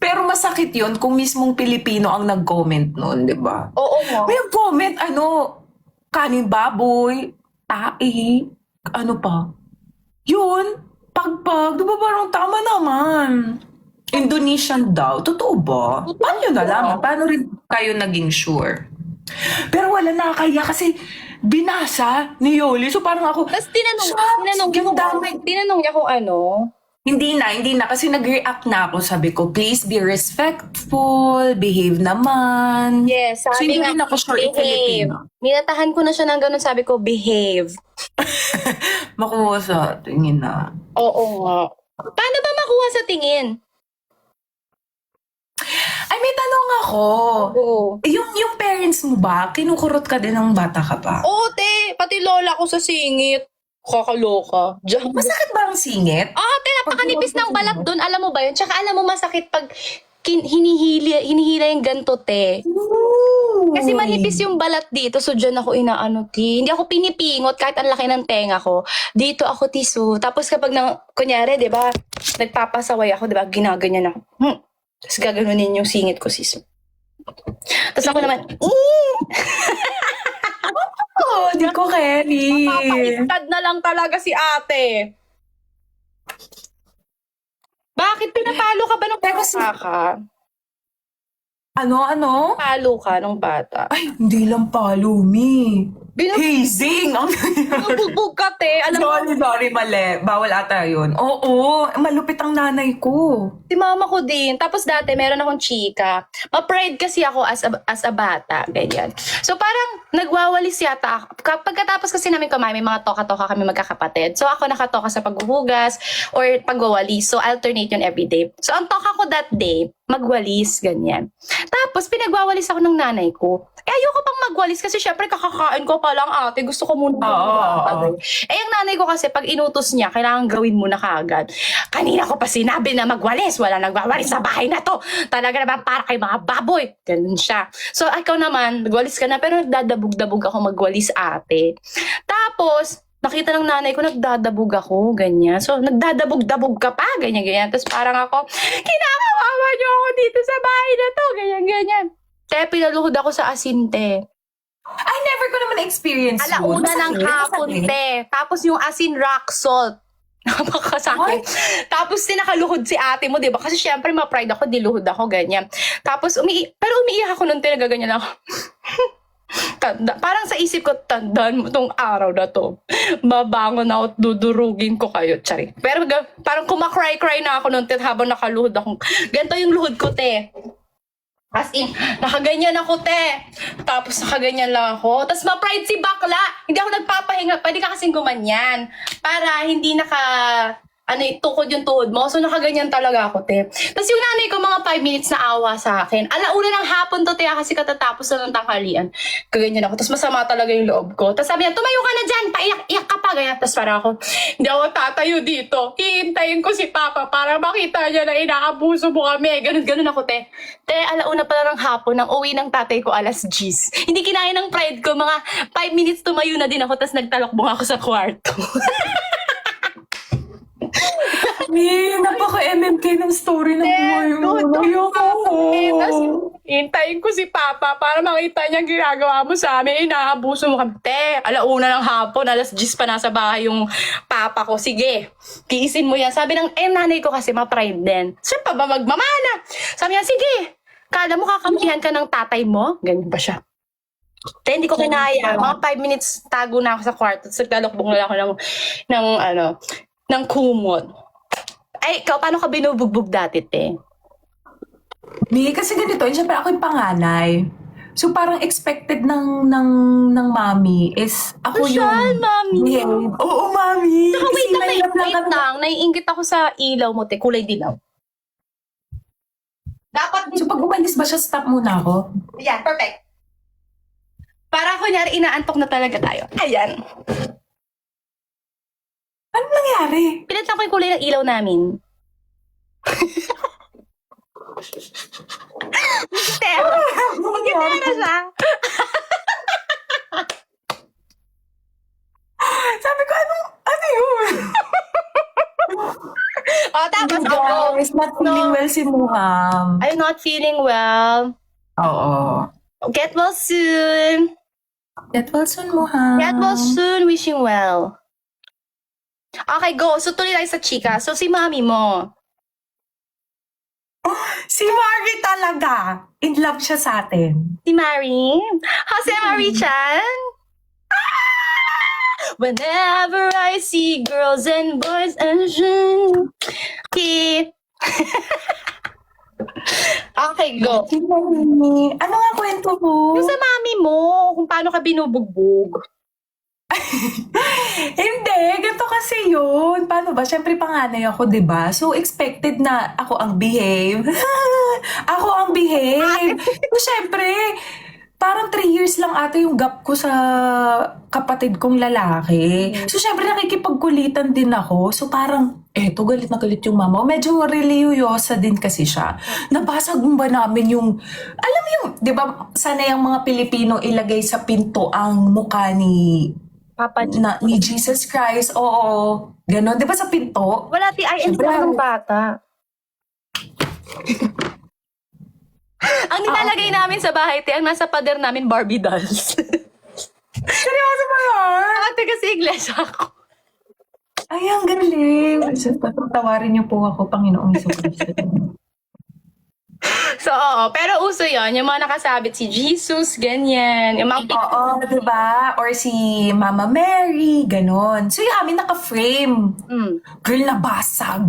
Speaker 1: Pero masakit yon kung mismong Pilipino ang nag-comment nun, di ba?
Speaker 4: Oo nga.
Speaker 1: May comment, kanin baboy, tae, ano pa? Yun, pagpag, di ba parang tama naman? Indonesian daw, totoo ba? Paano nyo nalaman? Paano rin kayo naging sure? Pero wala nakakaya kasi binasa ni Yoli. So parang ako,
Speaker 4: Tapos tinanong
Speaker 1: yung dami.
Speaker 4: niya kung ano.
Speaker 1: Hindi na. Kasi nag-react na ako. Sabi ko, please be respectful, behave naman.
Speaker 4: Yes,
Speaker 1: So,
Speaker 4: sabi
Speaker 1: hindi
Speaker 4: nga,
Speaker 1: rin ako sure if
Speaker 4: behave.
Speaker 1: Filipino.
Speaker 4: Minatahan ko na siya ng ganun, sabi ko, behave.
Speaker 1: Makuha sa tingin na.
Speaker 4: Oo nga. Paano ba makuha sa tingin?
Speaker 1: Ay, may tanong ako.
Speaker 4: Oo.
Speaker 1: Yung parents mo ba, kinukurot ka din ng bata ka pa?
Speaker 4: Oo, te. Pati lola ko sa singit. Kakaloka. Diyan.
Speaker 1: Masakit ba ang singit?
Speaker 4: Te, napakanipis ng balat doon. Alam mo ba yun? Tsaka alam mo masakit pag hinihila yung ganto, te. Kasi manipis yung balat dito, so dyan ako inaano, ti. Hindi ako pinipingot kahit ang laki ng tenga ko. Dito ako tisu. Tapos kapag, kunyari, di ba, nagpapasaway ako, di ba, ginaganyan ako. Tapos gaganunin yung singit ko, sis. Tapos ako naman,
Speaker 1: Di ko carry.
Speaker 4: Papaistad na lang talaga si ate. Bakit pinapalo ka ba nung bata ka?
Speaker 1: Ano?
Speaker 4: Palo ka nung bata.
Speaker 1: Ay, hindi lang palo, me. Hazing! Ang
Speaker 4: Bugbog ka, te. Alam mo,
Speaker 1: sorry, mali. Bawal ata yun. Oo, malupit ang nanay ko.
Speaker 4: si mama ko din. Tapos dati, meron akong chika. Ma-pride kasi ako as a bata. Ganyan. So parang nagwawalis yata ako. Pagkatapos kasi namin kumain, may mga toka-toka kami magkakapatid. So ako nakatoka sa paghuhugas or pagwawalis. So alternate yun everyday. So ang toka ko that day, magwalis, ganyan. Tapos pinagwawalis ako ng nanay ko. Ayoko pang magwalis kasi syempre kakakain ko pa lang ate. Gusto ko muna. Yung nanay ko kasi pag inutos niya, kailangan gawin mo na kaagad. Kanina ko pa sinabi na magwalis. Wala nagwawalis sa bahay na to. Talaga naman para kay mga baboy. Ganun siya. So ikaw naman, magwalis ka na pero nagdadabog-dabog ako magwalis ate. Tapos, nakita ng nanay ko, nagdadabog ako, ganyan. So, nagdadabog-dabog ka pa, ganyan-ganyan. Tapos parang ako, kinakawawa niyo ako dito sa bahay na to, ganyan-ganyan. Kaya pinaluhod ako sa asinte.
Speaker 1: I never ko naman experience
Speaker 4: Alauna ng hapon, te. Tapos yung asin rock salt. Napakasakit. Tapos sinakaluhod si ate mo, di ba? Kasi syempre ma-pride ako, diluhod ako, ganyan. Tapos pero umiiyak ako nung talaga, ganyan ako. Parang sa isip ko, tandaan mo tong araw na to. Mabangon ako at dudurugin ko kayo, tsari. Pero parang kumakry-cry na ako nung habang nakaluhod ako. Ganito yung luhod ko, te. As in, nakaganyan ako, te. Tapos nakaganyan lang ako. Tapos ma-pride si bakla. Hindi ako nagpapahinga. Pwede ka kasing gumanyan. Para hindi tukod yung tuhod mo. So nakaganyan talaga ako, te. Tapos yung nanay ko, mga 5 minutes na awa sa akin. Alauna ng hapon to, te, kasi katatapos na ng tanghalian. Kaganyan ako. Tapos masama talaga yung loob ko. Tapos sabi niya, tumayo ka na dyan. Paiyak-iyak ka pa. Ganyan. Tapos parang ako, hindi ako tatayo dito. Hihintayin ko si Papa para makita niya na inaabuso mo kami. Ganun ako, te. Te, alauna pala ng hapon nang uwi ng tatay ko alas 10. Hindi kinaya ng pride ko. Mga 5 minutes tumayo na din ako. Tapos nagtalokbong ako sa kwarto.
Speaker 1: Napaka-MMK ng story ng buhay mo.
Speaker 4: Tapos, hintayin ko si Papa para makita niya ginagawa mo sa amin. Inaabuso mo kami. Te, alauna ng hapon, alas 10 pa nasa bahay yung Papa ko. Sige, tiisin mo yan. Sabi ng, nanay ko kasi ma-pride din. Siya pa ba magmamana? Sabi niya, sige, kala mo kakampihan ka ng tatay mo? Ganyan ba siya? Te, hindi ko kinaya. Mga 5 minutes tago na ako sa kwarto. Tapos naglalokbong na ako ng kumot. Ay, ikaw, paano ka binubugbog dati, te?
Speaker 1: Kasi ganito, siyempre ako yung panganay. So parang expected ng mami is ako yung...
Speaker 4: mami.
Speaker 1: Yeah. Oo, mami.
Speaker 4: Saka wait
Speaker 1: Kasi
Speaker 4: lang. Naiingit ako sa ilaw mo, te. Kulay dilaw. Dapat...
Speaker 1: So pag umalis ba siya, stop muna ako?
Speaker 4: Yan, perfect. Para kunyari, inaantok na talaga tayo. Ayan.
Speaker 1: Ano nangyari?
Speaker 4: Pinalitan ko yung kulay ng ilaw namin. Hindi na siya.
Speaker 1: Sabi ko, ano yun?
Speaker 4: Tapos ako.
Speaker 1: Guys, not feeling well si Muham.
Speaker 4: I'm not feeling well.
Speaker 1: Oo.
Speaker 4: Get well soon.
Speaker 1: Get well soon, Muham.
Speaker 4: Get well soon. Wishing well. Okay, go. So, tuloy tayo sa chika. So, si mami mo.
Speaker 1: Si Mari talaga. In love siya sa atin.
Speaker 4: Si Mari. Jose Mari-chan. Whenever I see girls and boys and Okay, go.
Speaker 1: Si Mami. Ano nga kwento mo?
Speaker 4: Yung sa mami mo, kung paano ka binubugbog.
Speaker 1: Hindi, ganito kasi yun. Paano ba? Siyempre panganay ako, di ba? So, expected na ako ang behave. Ako ang behave. So, siyempre, parang 3 years lang ata yung gap ko sa kapatid kong lalaki. So, siyempre, nakikipagkulitan din ako. So, parang, galit na galit yung mama. Medyo religyosa din kasi siya. Nabasag ba namin yung, alam mo yung, di ba, sana yung mga Pilipino ilagay sa pinto ang mukha ni ni Jesus Christ, oo. Ganon. Di ba sa pinto?
Speaker 4: Wala TIN sa ng bata. Ang nilalagay namin sa bahay, ang nasa pader namin, Barbie dolls.
Speaker 1: Seryoso ba yun?
Speaker 4: Ate kasi iglesia ako.
Speaker 1: Ay, ang galing. Tawarin niyo po ako, Panginoong Jesucristo.
Speaker 4: So, oo. Pero uso yon yung mga nakasabit si Jesus, ganyan. Yung mga
Speaker 1: Oo, di ba? Or si Mama Mary, ganon. So, yung amin naka-frame. Girl, nabasag.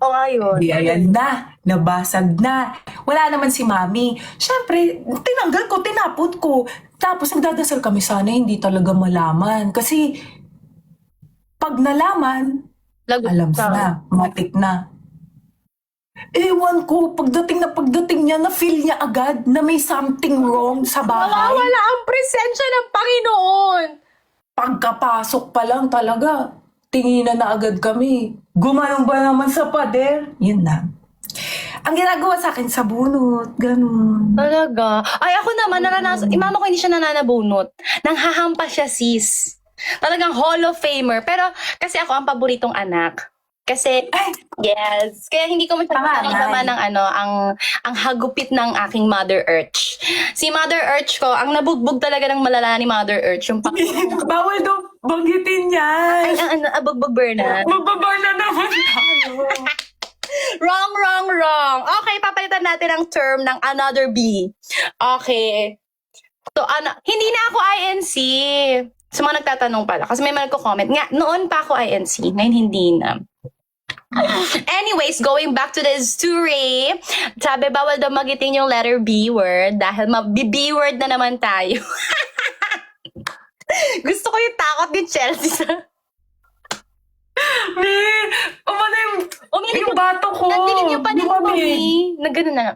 Speaker 4: ayun.
Speaker 1: Di, ayan na. Nabasag na. Wala naman si Mami. Siyempre, tinanggal ko, tinapot ko. Tapos, nagdadasal kami sana hindi talaga malaman. Kasi, pag nalaman, alam na, matik na. Ewan ko, pagdating niya, na-feel niya agad na may something wrong sa bahay.
Speaker 4: Wala ang presensya ng Panginoon.
Speaker 1: Pagkapasok pa lang talaga, tinginan na agad kami. Gumanong ba naman sa pader? Yun na. Ang ginagawa sa akin, sa bunot, ganun.
Speaker 4: Talaga? Ay, ako naman, naranasan. Mama ko hindi siya nananabunot. Nanghahampas siya, sis. Talagang Hall of Famer. Pero, kasi ako ang paboritong anak. Kasi, yes. Kaya hindi ko masyadong naman ng ang hagupit ng aking Mother Earth. Si Mother Earth ko, ang nabugbog talaga ng malala ni Mother Earth, yung
Speaker 1: Bawal daw banggitin yan.
Speaker 4: bugbog Bernard.
Speaker 1: Mababar na naman tayo.
Speaker 4: Wrong. Okay, papalitan natin ang term ng another B. Okay. So, hindi na ako INC. Sa mga nagtatanong pala. Kasi may mga nagko-comment. Nga, noon pa ako INC. Ngayon hindi na. Anyways, going back to the story. Sabi, bawal daw magiting yung letter B word dahil B word na naman tayo. Gusto ko yung takot ni Chelsea sa...
Speaker 1: Umano yung bato ko.
Speaker 4: Nadinig niyo pa din
Speaker 1: Lumamig.
Speaker 4: kami. Nagano na.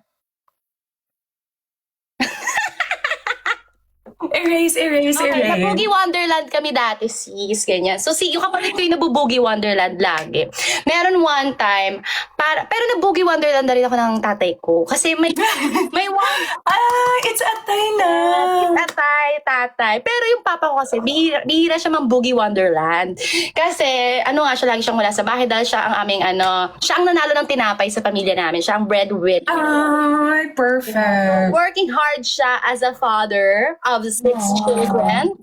Speaker 1: Erase.
Speaker 4: Okay, nabugi Wonderland kami dati, sis. Ganyan. So, yung kapatid ko yung nabubugi Wonderland lagi. Meron one time, pero nabugi Wonderland na rin ako ng tatay ko. Kasi may one...
Speaker 1: It's atay na.
Speaker 4: Tatay. Pero yung papa ko kasi, bihira siya mambugi Wonderland. Kasi, nga siya, lagi siyang wala sa bahay dahil siya ang aming, siya ang nanalo ng tinapay sa pamilya namin. Siya ang breadwinner.
Speaker 1: Ay, perfect.
Speaker 4: Working hard siya as a father of 6 children.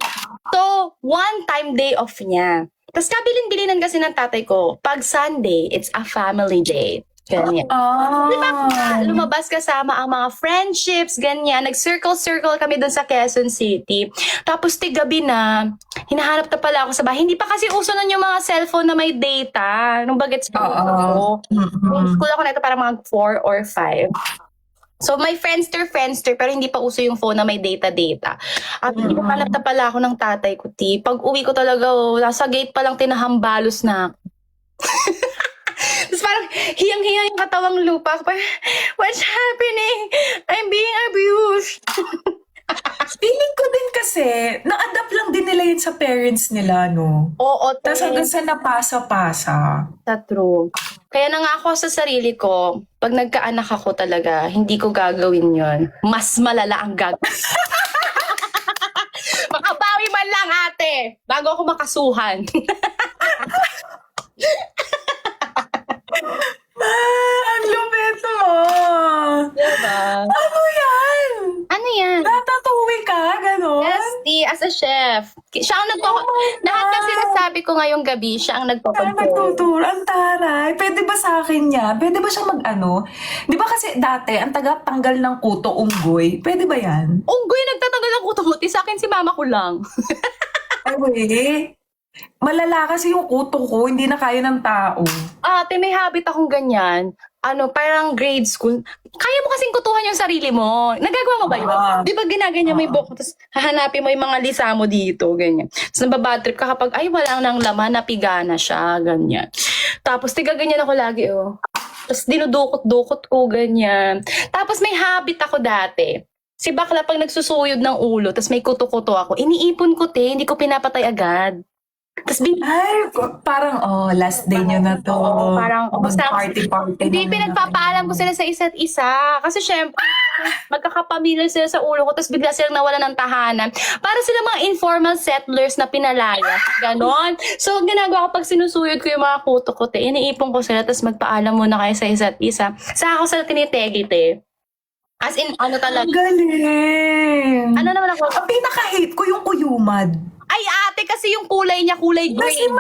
Speaker 4: So, one time day off niya. Tapos kabilin-bilinan kasi ng tatay ko, pag Sunday, it's a family day. Ganyan. Di ba, lumabas kasama ang mga friendships, ganyan. Nag-circle kami doon sa Quezon City. Tapos gabi na, hinahanap na pala ako sa bahay. Hindi pa kasi uso nun yung mga cellphone na may data. Nung bagets ko. School ako na ito para mga 4 or 5. So, may Friendster, pero hindi pa uso yung phone na may data. At hinahanap na pala ako ng tatay ko, ti. Pag uwi ko talaga, nasa gate pa lang tinahambalos na ako. Tapos parang hiyang-hiyang yung katawang lupa. Parang, what's happening? I'm being abused.
Speaker 1: Feeling ko din kasi, na-adapt lang din nila yun sa parents nila, no?
Speaker 4: Oo,
Speaker 1: Tapos hanggang sa napasa-pasa.
Speaker 4: true. Kaya na nga ako sa sarili ko, pag nagkaanak ako talaga, hindi ko gagawin yon. Mas malala ang gagawin. Makabawi man lang, ate, bago ako makasuhan.
Speaker 1: Ang lupit mo!
Speaker 4: Diba?
Speaker 1: Ano yan?
Speaker 4: Ano yan?
Speaker 1: Natatuwi ka? Ganon?
Speaker 4: Yes, as a chef. Siya ang lahat kasi nasabi ko ngayong gabi, siya ang
Speaker 1: Parang
Speaker 4: nagpapansin.
Speaker 1: nagtuturo. Ang taray. Pwede ba sa akin yan? Pwede ba siya mag-ano? Di ba kasi dati, ang taga-tanggal ng kuto, unggoy. Pwede ba yan?
Speaker 4: Unggoy, nagtatanggal ng kutubuti. Sa akin si mama ko lang.
Speaker 1: Ay, wait. Malala kasi yung kuto ko, hindi na kaya ng tao.
Speaker 4: Ate, may habit akong ganyan. Parang grade school. Kaya mo kasing kutuhan yung sarili mo. Nagagawa mo ba yun? Di ba ginaganyan mo yung buhok, tapos hahanapin mo yung mga lisa mo dito, ganyan. Tapos nababadtrip ka kapag, ay, wala nang laman, napiga na siya, ganyan. Tapos ganyan ako lagi, oh. Tapos dinudukot-dukot ko, ganyan. Tapos may habit ako dati. Si bakla pag nagsusuyod ng ulo, tapos may kuto-kuto ako, iniipon ko, hindi ko pinapatay agad. Tapos
Speaker 1: Ay, parang, last day nyo na to.
Speaker 4: parang,
Speaker 1: Mag-party.
Speaker 4: hindi,
Speaker 1: na
Speaker 4: pinagpapaalam ko sila sa isa't isa. Kasi syempre, magkakapamilya sila sa ulo ko, tapos bigla silang nawala ng tahanan. Para sila mga informal settlers na pinalaya. Ganon. So, ginagawa ko pag sinusuyod ko yung mga kuto-kuto, iniipon ko sila, tapos magpaalam muna kayo sa isa't isa. Sa ako sila tinitegite. As in, talaga.
Speaker 1: Ang galing.
Speaker 4: Ano naman ako?
Speaker 1: Ang pinaka-hate ko yung kuyumad.
Speaker 4: Ay, ate, kasi yung kulay niya, kulay
Speaker 1: Kasi
Speaker 4: green.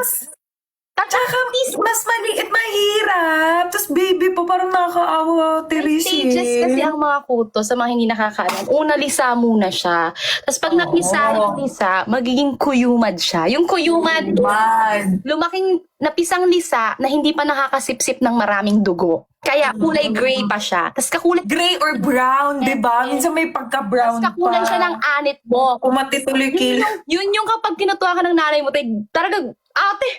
Speaker 1: Tsaka mas maliit, mahirap. Tapos baby pa, parang nakakaawa, Teresi.
Speaker 4: Stages kasi ang mga kuto sa mga hindi nakakaalam. Una, lisa muna siya. Tapos pag napisa yung lisa, magiging kuyumad siya. Yung kuyumad, lumaking napisang lisa na hindi pa nakakasipsip ng maraming dugo. Kaya kulay gray pa siya. Tapos kakulay,
Speaker 1: Gray or brown, di ba? Minsan may pagka-brown
Speaker 4: tapos kakulay siya ng anit mo.
Speaker 1: Kumatitulikil.
Speaker 4: Yun yung kapag kinutuwa ka ng nanay mo, talaga, ate,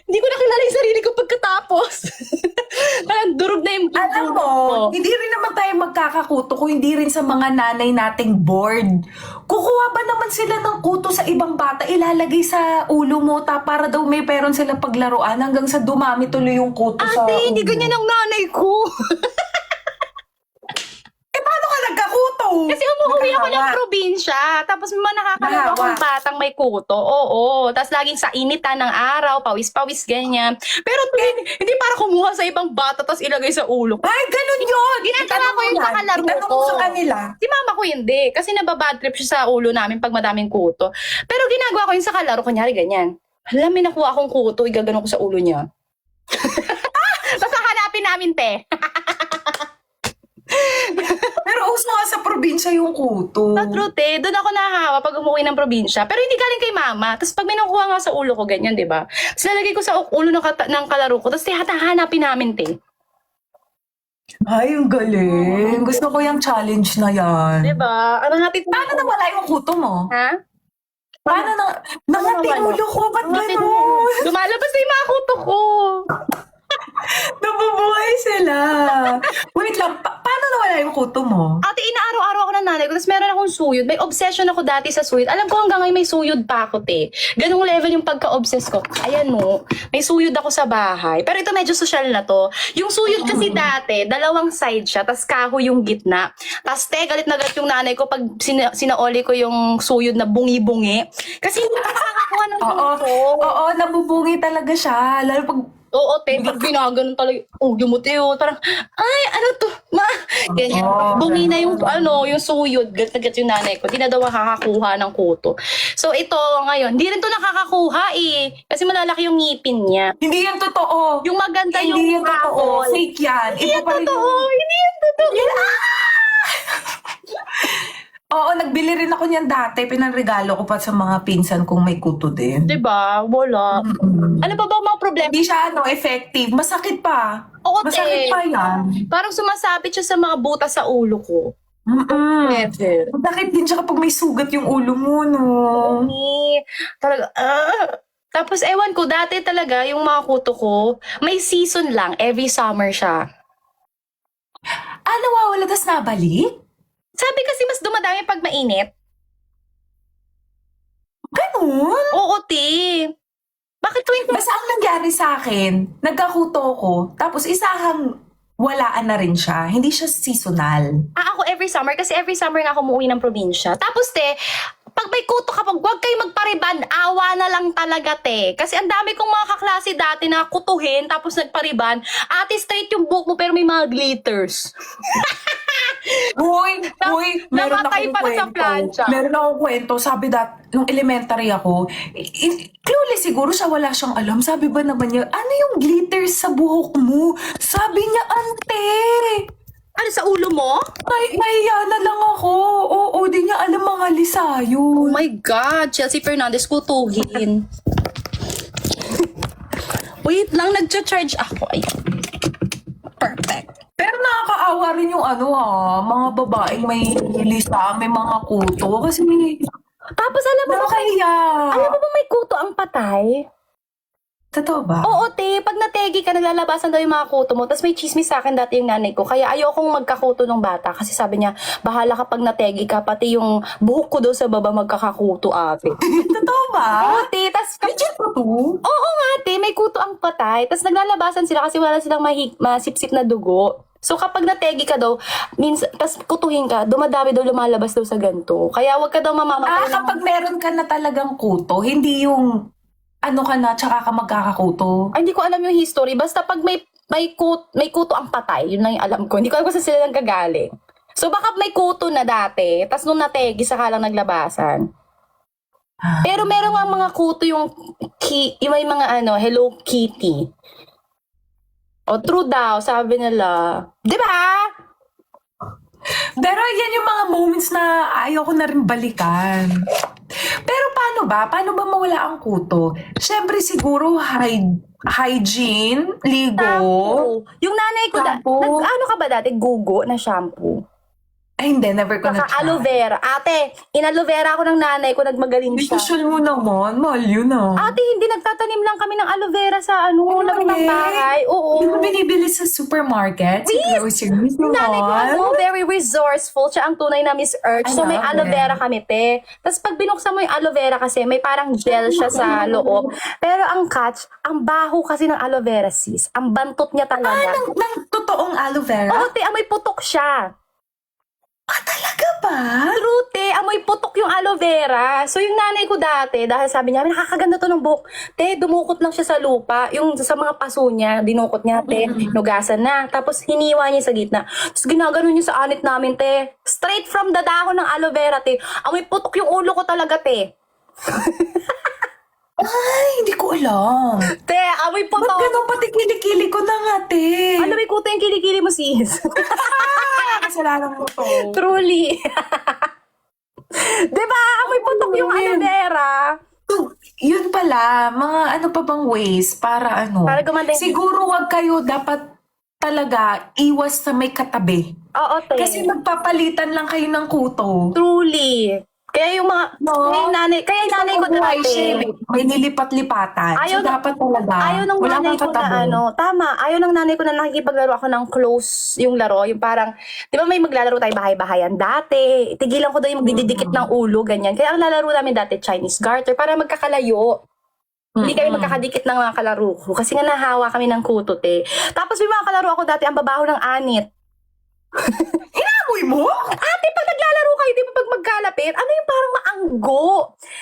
Speaker 4: hindi ko nakilala yung sarili ko pagkatapos. Parang durog na yung
Speaker 1: Alam mo, hindi rin naman tayo magkakakuto kung hindi rin sa mga nanay nating board. Kukuha ba naman sila ng kuto sa ibang bata, ilalagay sa ulo mo, para daw may peron sila paglaruan hanggang sa dumami tuloy yung kuto sa
Speaker 4: ate, hindi
Speaker 1: ulo.
Speaker 4: ganyan ang nanay ko.
Speaker 1: Paano ka nagkakuto?
Speaker 4: Kasi umuwi ako ng
Speaker 1: Nahawa.
Speaker 4: probinsya. Tapos may mga nakakalala
Speaker 1: Nahawa.
Speaker 4: akong batang may kuto. Oo. Tapos laging sa initan ng araw, pawis-pawis, ganyan. Pero hindi para kumuha sa ibang bata tapos ilagay sa ulo ko.
Speaker 1: Ay, ganun yun!
Speaker 4: Ginagawa ko yung kakalaro
Speaker 1: Itanong
Speaker 4: ko.
Speaker 1: mo sa kanila.
Speaker 4: Si mama ko hindi. Kasi nababad trip siya sa ulo namin pag madaming kuto. Pero ginagawa ko yung sa kalaro, kunyari ganyan. Alam, may nakuha akong kuto, igagano ko sa ulo niya. Tapos hahanapin namin, te.
Speaker 1: Pero uso nga sa probinsya yung kuto.
Speaker 4: Sa truth eh, doon ako nahahawa pag umuwi ng probinsya. Pero hindi galing kay mama. Tapos pag may nakuha nga sa ulo ko, ganyan, di ba? Tapos lalagay ko sa ulo ng kalaro ko. Tapos hahanapin namin, te.
Speaker 1: Ay, ang galing. Gusto ko yung challenge na yan.
Speaker 4: Di ba? Ano natin?
Speaker 1: Paano nawala yung kuto mo?
Speaker 4: Ha?
Speaker 1: Paano na... Nangati
Speaker 4: nawala?
Speaker 1: ulo ko, ba't
Speaker 4: Bakit?
Speaker 1: ganun?
Speaker 4: Lumalabas na yung mga kuto ko.
Speaker 1: Nabubuhay sila. Wait lang, paano nawala yung kuto mo?
Speaker 4: Ate, inaaraw-araw ako ng nanay ko, tapos meron akong suyod. May obsession ako dati sa suyod. Alam ko hanggang ngayon may suyod pa ako, te. Ganong level yung pagka-obsess ko. Ayan no, may suyod ako sa bahay. Pero ito medyo social na to. Yung suyod kasi dati, dalawang side siya, tapos kahoy yung gitna. Tapos te, galit na galit yung nanay ko pag sinaoli ko yung suyod na bungi-bungi. Kasi hindi ko nakakakuha ng gusto.
Speaker 1: Oo, nabubungi talaga siya. Lalo pag...
Speaker 4: Oo, te, pag ginaganon talaga, yung oh, parang, ay, ano to, ma, ganyan. Bungi na yung, yung suyod, galit yung nanay ko, di na daw makakakuha ng kuto. So, ito, ngayon, hindi rin to nakakakuha eh, kasi malalaki yung ngipin niya.
Speaker 1: Hindi yan totoo.
Speaker 4: Yung maganda
Speaker 1: Hindi
Speaker 4: yung
Speaker 1: yan totoo.
Speaker 4: kahol.
Speaker 1: Fake yan.
Speaker 4: Hindi yan totoo, hindi yan totoo.
Speaker 1: Oo, nagbili rin ako niyan dati. Pinanregalo ko pa sa mga pinsan kong may kuto din.
Speaker 4: Diba? Wala. Ano pa ba ang mga problema?
Speaker 1: Hindi siya effective. Masakit pa.
Speaker 4: Oo,
Speaker 1: Masakit
Speaker 4: te.
Speaker 1: pa yan.
Speaker 4: Parang sumasabit siya sa mga butas sa ulo ko. Never.
Speaker 1: Masakit din siya kapag may sugat yung ulo mo, no?
Speaker 4: Talaga, Tapos ewan ko, dati talaga yung mga kuto ko, may season lang, every summer siya.
Speaker 1: Nawawala tas nabalik?
Speaker 4: Sabi kasi mas dumadami pag mainit.
Speaker 1: Ganun?
Speaker 4: Oo, te. Bakit tuwing...
Speaker 1: Basta ang nangyari sa akin, nagkakuto ko, tapos isahang walaan na rin siya. Hindi siya seasonal.
Speaker 4: Ako every summer, kasi every summer nga ako umuwi ng probinsya. Tapos, te, pag may kuto ka, huwag kayo magpariban, awa na lang talaga, te. Kasi ang dami kong mga kaklase dati na kutuhin, tapos nagpariban, ate, straight yung buhok mo, pero may mga glitters.
Speaker 1: Uy, meron
Speaker 4: namatay
Speaker 1: akong
Speaker 4: pala sa
Speaker 1: kwento.
Speaker 4: plancha.
Speaker 1: Meron akong kwento. Sabi nung elementary ako, clueless siguro siya, wala siyang alam. Sabi ba naman niya, ano yung glitters sa buhok mo? Sabi niya, ante.
Speaker 4: Ano, sa ulo mo?
Speaker 1: Nahiya na lang ako. Oo, di niya alam mga lisa
Speaker 4: Oh
Speaker 1: yun.
Speaker 4: my God, Chelsea Fernandez, kutuhin. Wait lang, nagcha-charge ako. Ay, perfect.
Speaker 1: Pero nakakaawa rin yung mga babaeng may lisa, may mga kuto. Kasi
Speaker 4: Tapos alam mo ba,
Speaker 1: nakakahiya.
Speaker 4: alam mo ba may kuto ang patay?
Speaker 1: Totoo ba?
Speaker 4: Oo, te. Pag nategi ka, naglalabasan daw yung mga kuto mo. Tapos may chismis sa akin dati yung nanay ko. Kaya ayokong magkakuto ng bata. Kasi sabi niya, bahala ka pag nategi ka. Pati yung buhok ko daw sa baba magkakakuto, ate.
Speaker 1: Totoo ba?
Speaker 4: Oo, te. Tapos, oo nga, te. May kuto ang patay. Tapos naglalabasan sila kasi wala silang masipsip na dugo. So kapag nategi ka daw, tapos kutuhin ka, dumadami daw, lumalabas daw sa ganto. Kaya wag ka daw mamamatay.
Speaker 1: Kapag meron ka na talagang kuto, hindi yung ka na, tsaka ka magkakakuto.
Speaker 4: Ay, hindi ko alam yung history. Basta pag may kuto ang patay, yun lang yung alam ko. Hindi ko alam kung saan sila nang gagaling. So baka may kuto na dati, tas nung nategi, saka lang naglabasan. Pero meron nga mga kuto yung may mga Hello Kitty. O true daw, sabi nila. Di ba?
Speaker 1: Pero yan yung mga moments na ayoko na rin balikan. Pero paano ba? Paano ba mawala ang kuto? Siyempre siguro hygiene, ligo.
Speaker 4: Shampoo. Yung nanay ko,
Speaker 1: Shampoo.
Speaker 4: ano ka ba dati? Gugo na shampoo.
Speaker 1: Ay hindi, never ko
Speaker 4: Saka
Speaker 1: na-try.
Speaker 4: aloe vera. Ate, in-aloe vera ako ng nanay ko, nagmagaling siya.
Speaker 1: Social mo naman, mahal yun
Speaker 4: Ate, hindi nagtatanim lang kami ng aloe vera sa laro ng bahay. Oo.
Speaker 1: Hindi mo binibili sa supermarket? Sa groceries
Speaker 4: Yung nanay ko,
Speaker 1: naman?
Speaker 4: very resourceful. Siya ang tunay na Miss Earth. So,
Speaker 1: I
Speaker 4: may
Speaker 1: love
Speaker 4: aloe
Speaker 1: it.
Speaker 4: vera kami, te. Tapos, pag binuksan mo yung aloe vera kasi, may parang gel siya sa loob. Pero ang catch, ang baho kasi ng aloe vera, sis. Ang bantot niya talaga.
Speaker 1: Ng totoong aloe vera?
Speaker 4: Oo, te, amoy putok siya.
Speaker 1: Talaga ba?
Speaker 4: True, te. Amoy putok yung aloe vera. So, yung nanay ko dati, dahil sabi niya, nakakaganda to ng buhok. Te, dumukot lang siya sa lupa. Yung sa mga paso niya, dinukot niya, te. Nugasan na. Tapos, hiniwa niya sa gitna. Tapos, ginagano niya sa anit namin, te. Straight from the dahon ng aloe vera, te. Amoy putok yung ulo ko talaga, te.
Speaker 1: Ay, hindi ko alam.
Speaker 4: Te, amoy
Speaker 1: Ba't
Speaker 4: putok.
Speaker 1: ganun pati kilikili ko na nga, te?
Speaker 4: Ano, may kuto yung kilikili mo, sis.
Speaker 1: Kasalanan mo to.
Speaker 4: Truly. Diba? Amoy putok yung aloe vera.
Speaker 1: So, yun pala, mga ano pa bang ways para ano?
Speaker 4: Para gumanda yung-
Speaker 1: Siguro wag kayo dapat talaga iwas sa may katabi.
Speaker 4: Oo, te.
Speaker 1: Kasi magpapalitan lang kayo ng kuto.
Speaker 4: Truly. Kaya yung mga,
Speaker 1: No.
Speaker 4: kaya yung nanay ko
Speaker 1: Buhay
Speaker 4: dati.
Speaker 1: siya, may nilipat-lipatan.
Speaker 4: Ayaw
Speaker 1: so, dapat talaga.
Speaker 4: Ayaw ng
Speaker 1: wala
Speaker 4: nanay
Speaker 1: kang
Speaker 4: ko na
Speaker 1: katabi.
Speaker 4: ano, tama, ayaw ng nanay ko na nakikipaglaro ako ng close yung laro, yung parang, di ba may maglalaro tayo bahay-bahayan dati, tigilan ko daw yung magdidikit ng ulo, ganyan. Kaya ang lalaro namin dati, Chinese garter, para magkakalayo. Hindi kami magkakadikit ng mga kalaro ko. Kasi nga nahawa kami ng kutot eh. Tapos may mga kalaro ako dati, ang babaho ng anit.
Speaker 1: Inamoy mo?
Speaker 4: Ate, pag naglalaro kayo, di ba pag magkalapit, ano yung parang maanggo?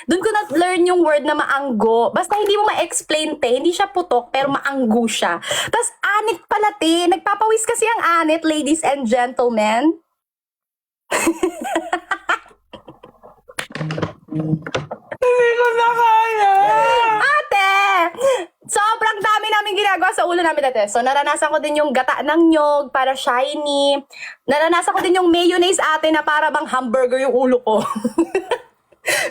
Speaker 4: Doon ko na-learn yung word na maanggo. Basta hindi mo ma-explain, te. Hindi siya putok, pero maanggo siya. Tapos anit pala, te. Nagpapawis kasi ang anit, ladies and gentlemen.
Speaker 1: Hindi ko na kaya.
Speaker 4: Ate! Sobrang dami namin ginagawa sa ulo namin dati. So, naranasan ko din yung gata ng nyog para shiny. Naranasan ko din yung mayonnaise, ate, na para bang hamburger yung ulo ko.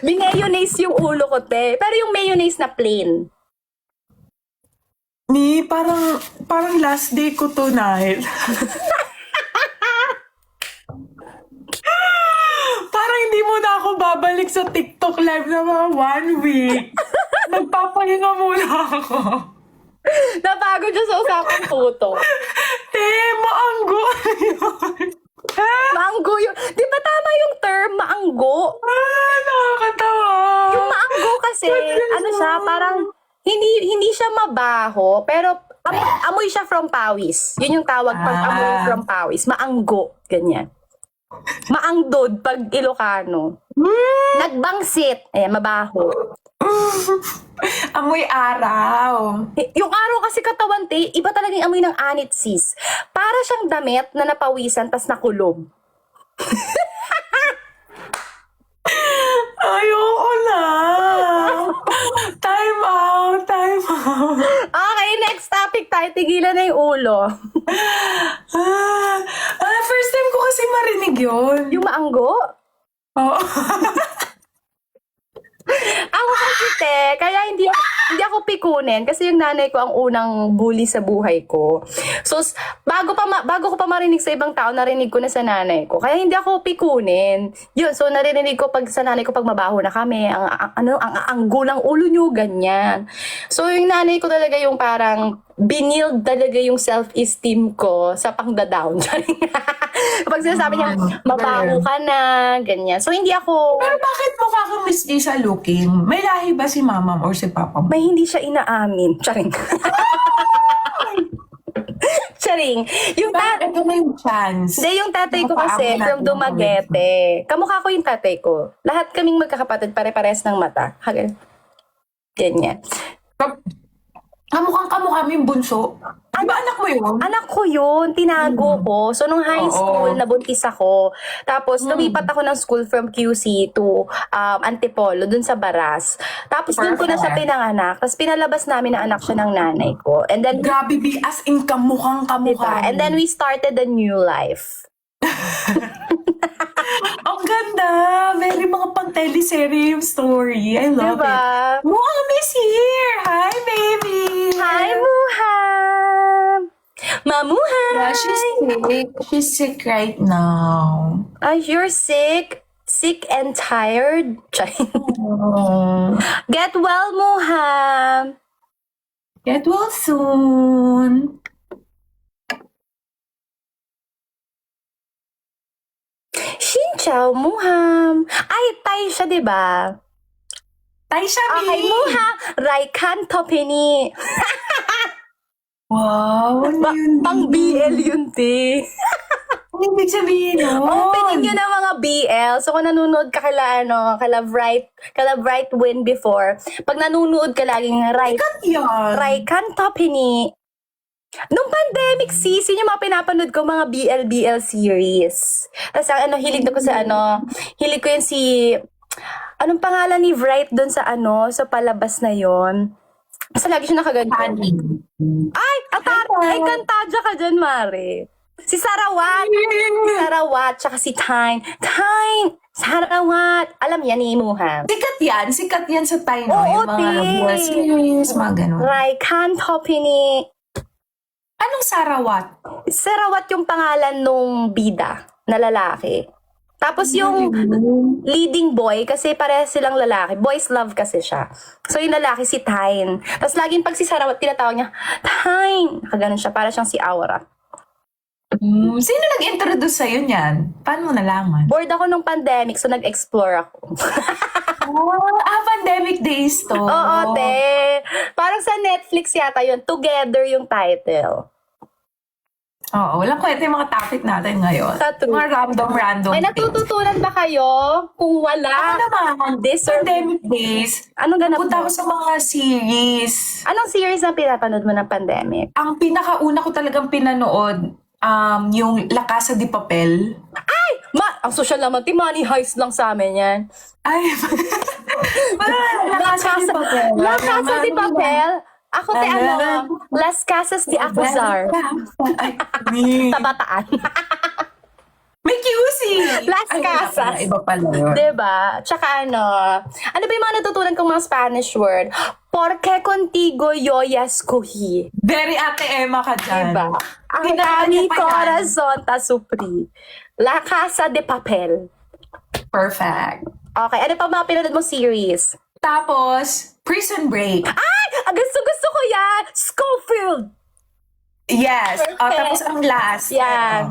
Speaker 4: May mayonnaise yung ulo ko, te. Pero yung mayonnaise na plain.
Speaker 1: Ni, parang last day ko tonight. Parang hindi mo na ako babalik sa TikTok live na mga 1 week. Nagpapahinga muna ako.
Speaker 4: Napagod siya sa usapang puto.
Speaker 1: Maanggo yun.
Speaker 4: Maanggo yun. Di ba tama yung term, maanggo?
Speaker 1: Nakakatawa.
Speaker 4: Yung maanggo kasi, ano siya, parang hindi siya mabaho, pero amoy siya from pawis. Yun yung tawag pag amoy from pawis. Maanggo. Ganyan. Maangdod pag Ilocano. Nagbangsit. Ayan, mabaho.
Speaker 1: Amoy araw.
Speaker 4: Yung araw kasi katawan, te, iba talaga yung amoy ng anit, sis. Para siyang damit na napawisan tas nakulog.
Speaker 1: Ayoko na. Time out.
Speaker 4: Okay, next topic tayo. Tigilan na yung ulo.
Speaker 1: First time ko kasi marinig yun.
Speaker 4: Yung maanggo?
Speaker 1: Oo.
Speaker 4: Ako kasi, te, kaya hindi ako pikunin kasi yung nanay ko ang unang bully sa buhay ko. So, bago ko pa marinig sa ibang tao, narinig ko na sa nanay ko. Kaya hindi ako pikunin. Yun, so narinig ko pag sa nanay ko pag mabaho na kami, ang gulang ulo nyo, ganyan. So, yung nanay ko talaga yung parang binild talaga yung self-esteem ko sa pang-down. Pag sinasabi niya, mabaho ka na, ganyan. So, hindi ako...
Speaker 1: Pero bakit mukha kang Miss Lisa looking? May lahi ba si mama or si papa mo?
Speaker 4: May hindi siya inaamin. Charing. Charing. Yung
Speaker 1: Bakit? Ito na yung chance.
Speaker 4: Hindi, yung tatay ko kasi
Speaker 1: Mapaamin natin
Speaker 4: from
Speaker 1: ang
Speaker 4: Dumaguete. Kamukha ko yung tatay ko. Lahat kaming magkakapatid, pare-pares ng mata. Ganyan.
Speaker 1: Kamukhang kamukha mo yung bunso. Di ba anak mo yun?
Speaker 4: Anak ko yun, tinago ko. So, nung high school, nabuntis ako. Tapos, lumipat ako ng school from QC to Antipolo, dun sa Baras. Tapos, dun ko na siya pinanganak. Tapos, pinalabas namin na anak siya ng nanay ko. And then,
Speaker 1: Grabe, be as in kamukhang kamukha.
Speaker 4: diba? And then, we started a new life.
Speaker 1: Ang ganda! Very mga pang-teleserye yung story. I love
Speaker 4: Diba?
Speaker 1: it. Muham is here! Hi, baby!
Speaker 4: Hi, Muham! Mamuhay!
Speaker 1: Yeah, she's sick. She's sick right now.
Speaker 4: You're sick? Sick and tired?
Speaker 1: Oh.
Speaker 4: Get well, Muham!
Speaker 1: Get well soon.
Speaker 4: Shinchao, Muham! Ay, Thai siya, diba?
Speaker 1: Tay siya,
Speaker 4: Okay, Muham! Raikan Topini!
Speaker 1: Wow, ano yun?
Speaker 4: Pang BL yun, te.
Speaker 1: Ano ibig sabihin nun?
Speaker 4: Opening yun ng mga BL. So kung nanonood ka kala Bright Win before, pag nanonood ka laging
Speaker 1: Yan.
Speaker 4: Raikan Topini. Nung pandemic season, yung mga pinapanood ko, mga BL series. Tapos hilig ko sa hilig ko yun si, anong pangalan ni Bright doon sa sa palabas na yon. Kasi lagi siya nakaganto. Ay, kantadya ka dyan, Mare. Si Sarawat. Tsaka si Tyne. Sarawat. Alam yan ni Imuha.
Speaker 1: Sikat yan sa Thai, no?
Speaker 4: Oo,
Speaker 1: Yung mga
Speaker 4: te.
Speaker 1: buwan series, mga ganun.
Speaker 4: Raikan Topini.
Speaker 1: Anong Sarawat?
Speaker 4: Sarawat yung pangalan nung bida na lalaki. Tapos yung leading boy, kasi parehas silang lalaki. Boys love kasi siya. So yung lalaki si Tyne. Tapos laging pag si Sarawat, tinatawag niya, Tyne! Nakaganon siya, para siyang si Aura.
Speaker 1: Sino nag-introduce sa'yo niyan? Paano mo nalaman?
Speaker 4: Bored ako nung pandemic, so nag-explore ako.
Speaker 1: Pandemic days to.
Speaker 4: Oo, te. Parang sa Netflix yata yun. Together yung title.
Speaker 1: Oo, walang kwenta yung mga topic natin ngayon.
Speaker 4: Sa true.
Speaker 1: Mga random
Speaker 4: May
Speaker 1: things.
Speaker 4: natututunan ba kayo? Kung
Speaker 1: Ako
Speaker 4: wala,
Speaker 1: naman, pandemic days,
Speaker 4: anong ganap
Speaker 1: punta
Speaker 4: mo?
Speaker 1: ako sa mga series.
Speaker 4: Anong series na pinapanood mo ng pandemic?
Speaker 1: Ang pinakauna ko talagang pinanood, yung La Casa de Papel.
Speaker 4: Ang social naman, Money Heist lang sa amin yan.
Speaker 1: Ay, La Casa de Papel.
Speaker 4: La Casa de Papel? Ako Las Casas de Acuzar.
Speaker 1: Ay,
Speaker 4: Tabataan.
Speaker 1: may QC.
Speaker 4: Las
Speaker 1: Ay, wala
Speaker 4: Casas.
Speaker 1: pala, iba pala yun.
Speaker 4: Diba? Tsaka ano ba yung mga natutunan kong mga Spanish word? Porque contigo yo ya escogí.
Speaker 1: Very Ate Emma ka dyan.
Speaker 4: Diba? Ang
Speaker 1: Pinakanya
Speaker 4: dami
Speaker 1: pa yan.
Speaker 4: corazon ta supri. La Casa de Papel.
Speaker 1: Perfect.
Speaker 4: Okay, ano pa mga pinanood mo series?
Speaker 1: Tapos, Prison Break.
Speaker 4: Gusto ko yan! Schofield!
Speaker 1: Yes.
Speaker 4: Perfect.
Speaker 1: Tapos ang last.
Speaker 4: Yan.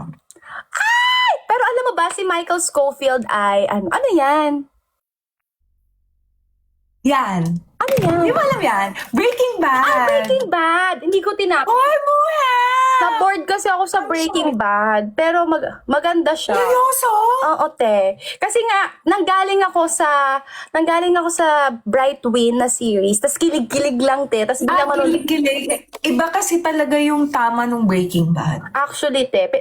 Speaker 4: Pero alam mo ba, si Michael Scofield ay, ano yan?
Speaker 1: Yan.
Speaker 4: Ano yan?
Speaker 1: Hindi mo alam yan? Breaking Bad.
Speaker 4: Breaking Bad! Hindi ko tinapos.
Speaker 1: Ay, buhay!
Speaker 4: Na-board kasi ako sa Breaking Bad. Pero maganda siya.
Speaker 1: Seryoso?
Speaker 4: Oo, te. Kasi nga, nanggaling ako sa Bright Win na series. Tapos kilig-kilig lang, te. Tapos biglang manood.
Speaker 1: Kilig-kilig. Iba kasi talaga yung tama ng Breaking Bad.
Speaker 4: Actually, te.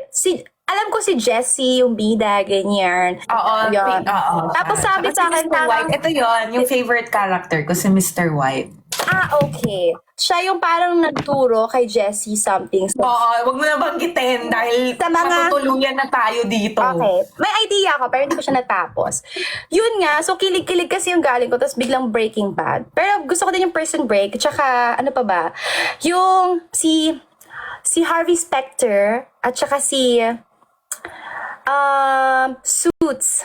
Speaker 4: Alam ko si Jessie, yung bida, ganyan.
Speaker 1: Oo.
Speaker 4: Yun.
Speaker 1: Oo.
Speaker 4: Tapos sabi
Speaker 1: Saka
Speaker 4: sa
Speaker 1: si
Speaker 4: akin,
Speaker 1: Mr. White. Ito yon yung favorite character ko, si Mr. White.
Speaker 4: Okay. Siya yung parang nagturo kay Jessie something. So,
Speaker 1: Oo, wag mo na banggitin dahil
Speaker 4: Sa mga-
Speaker 1: matutuluyan na tayo dito.
Speaker 4: okay. May idea ako, pero hindi ko siya natapos. Yun nga, so kilig-kilig kasi yung galing ko, tapos biglang Breaking Bad. Pero gusto ko din yung Prison Break, tsaka ano pa ba? Yung si Harvey Specter, at tsaka si Suits.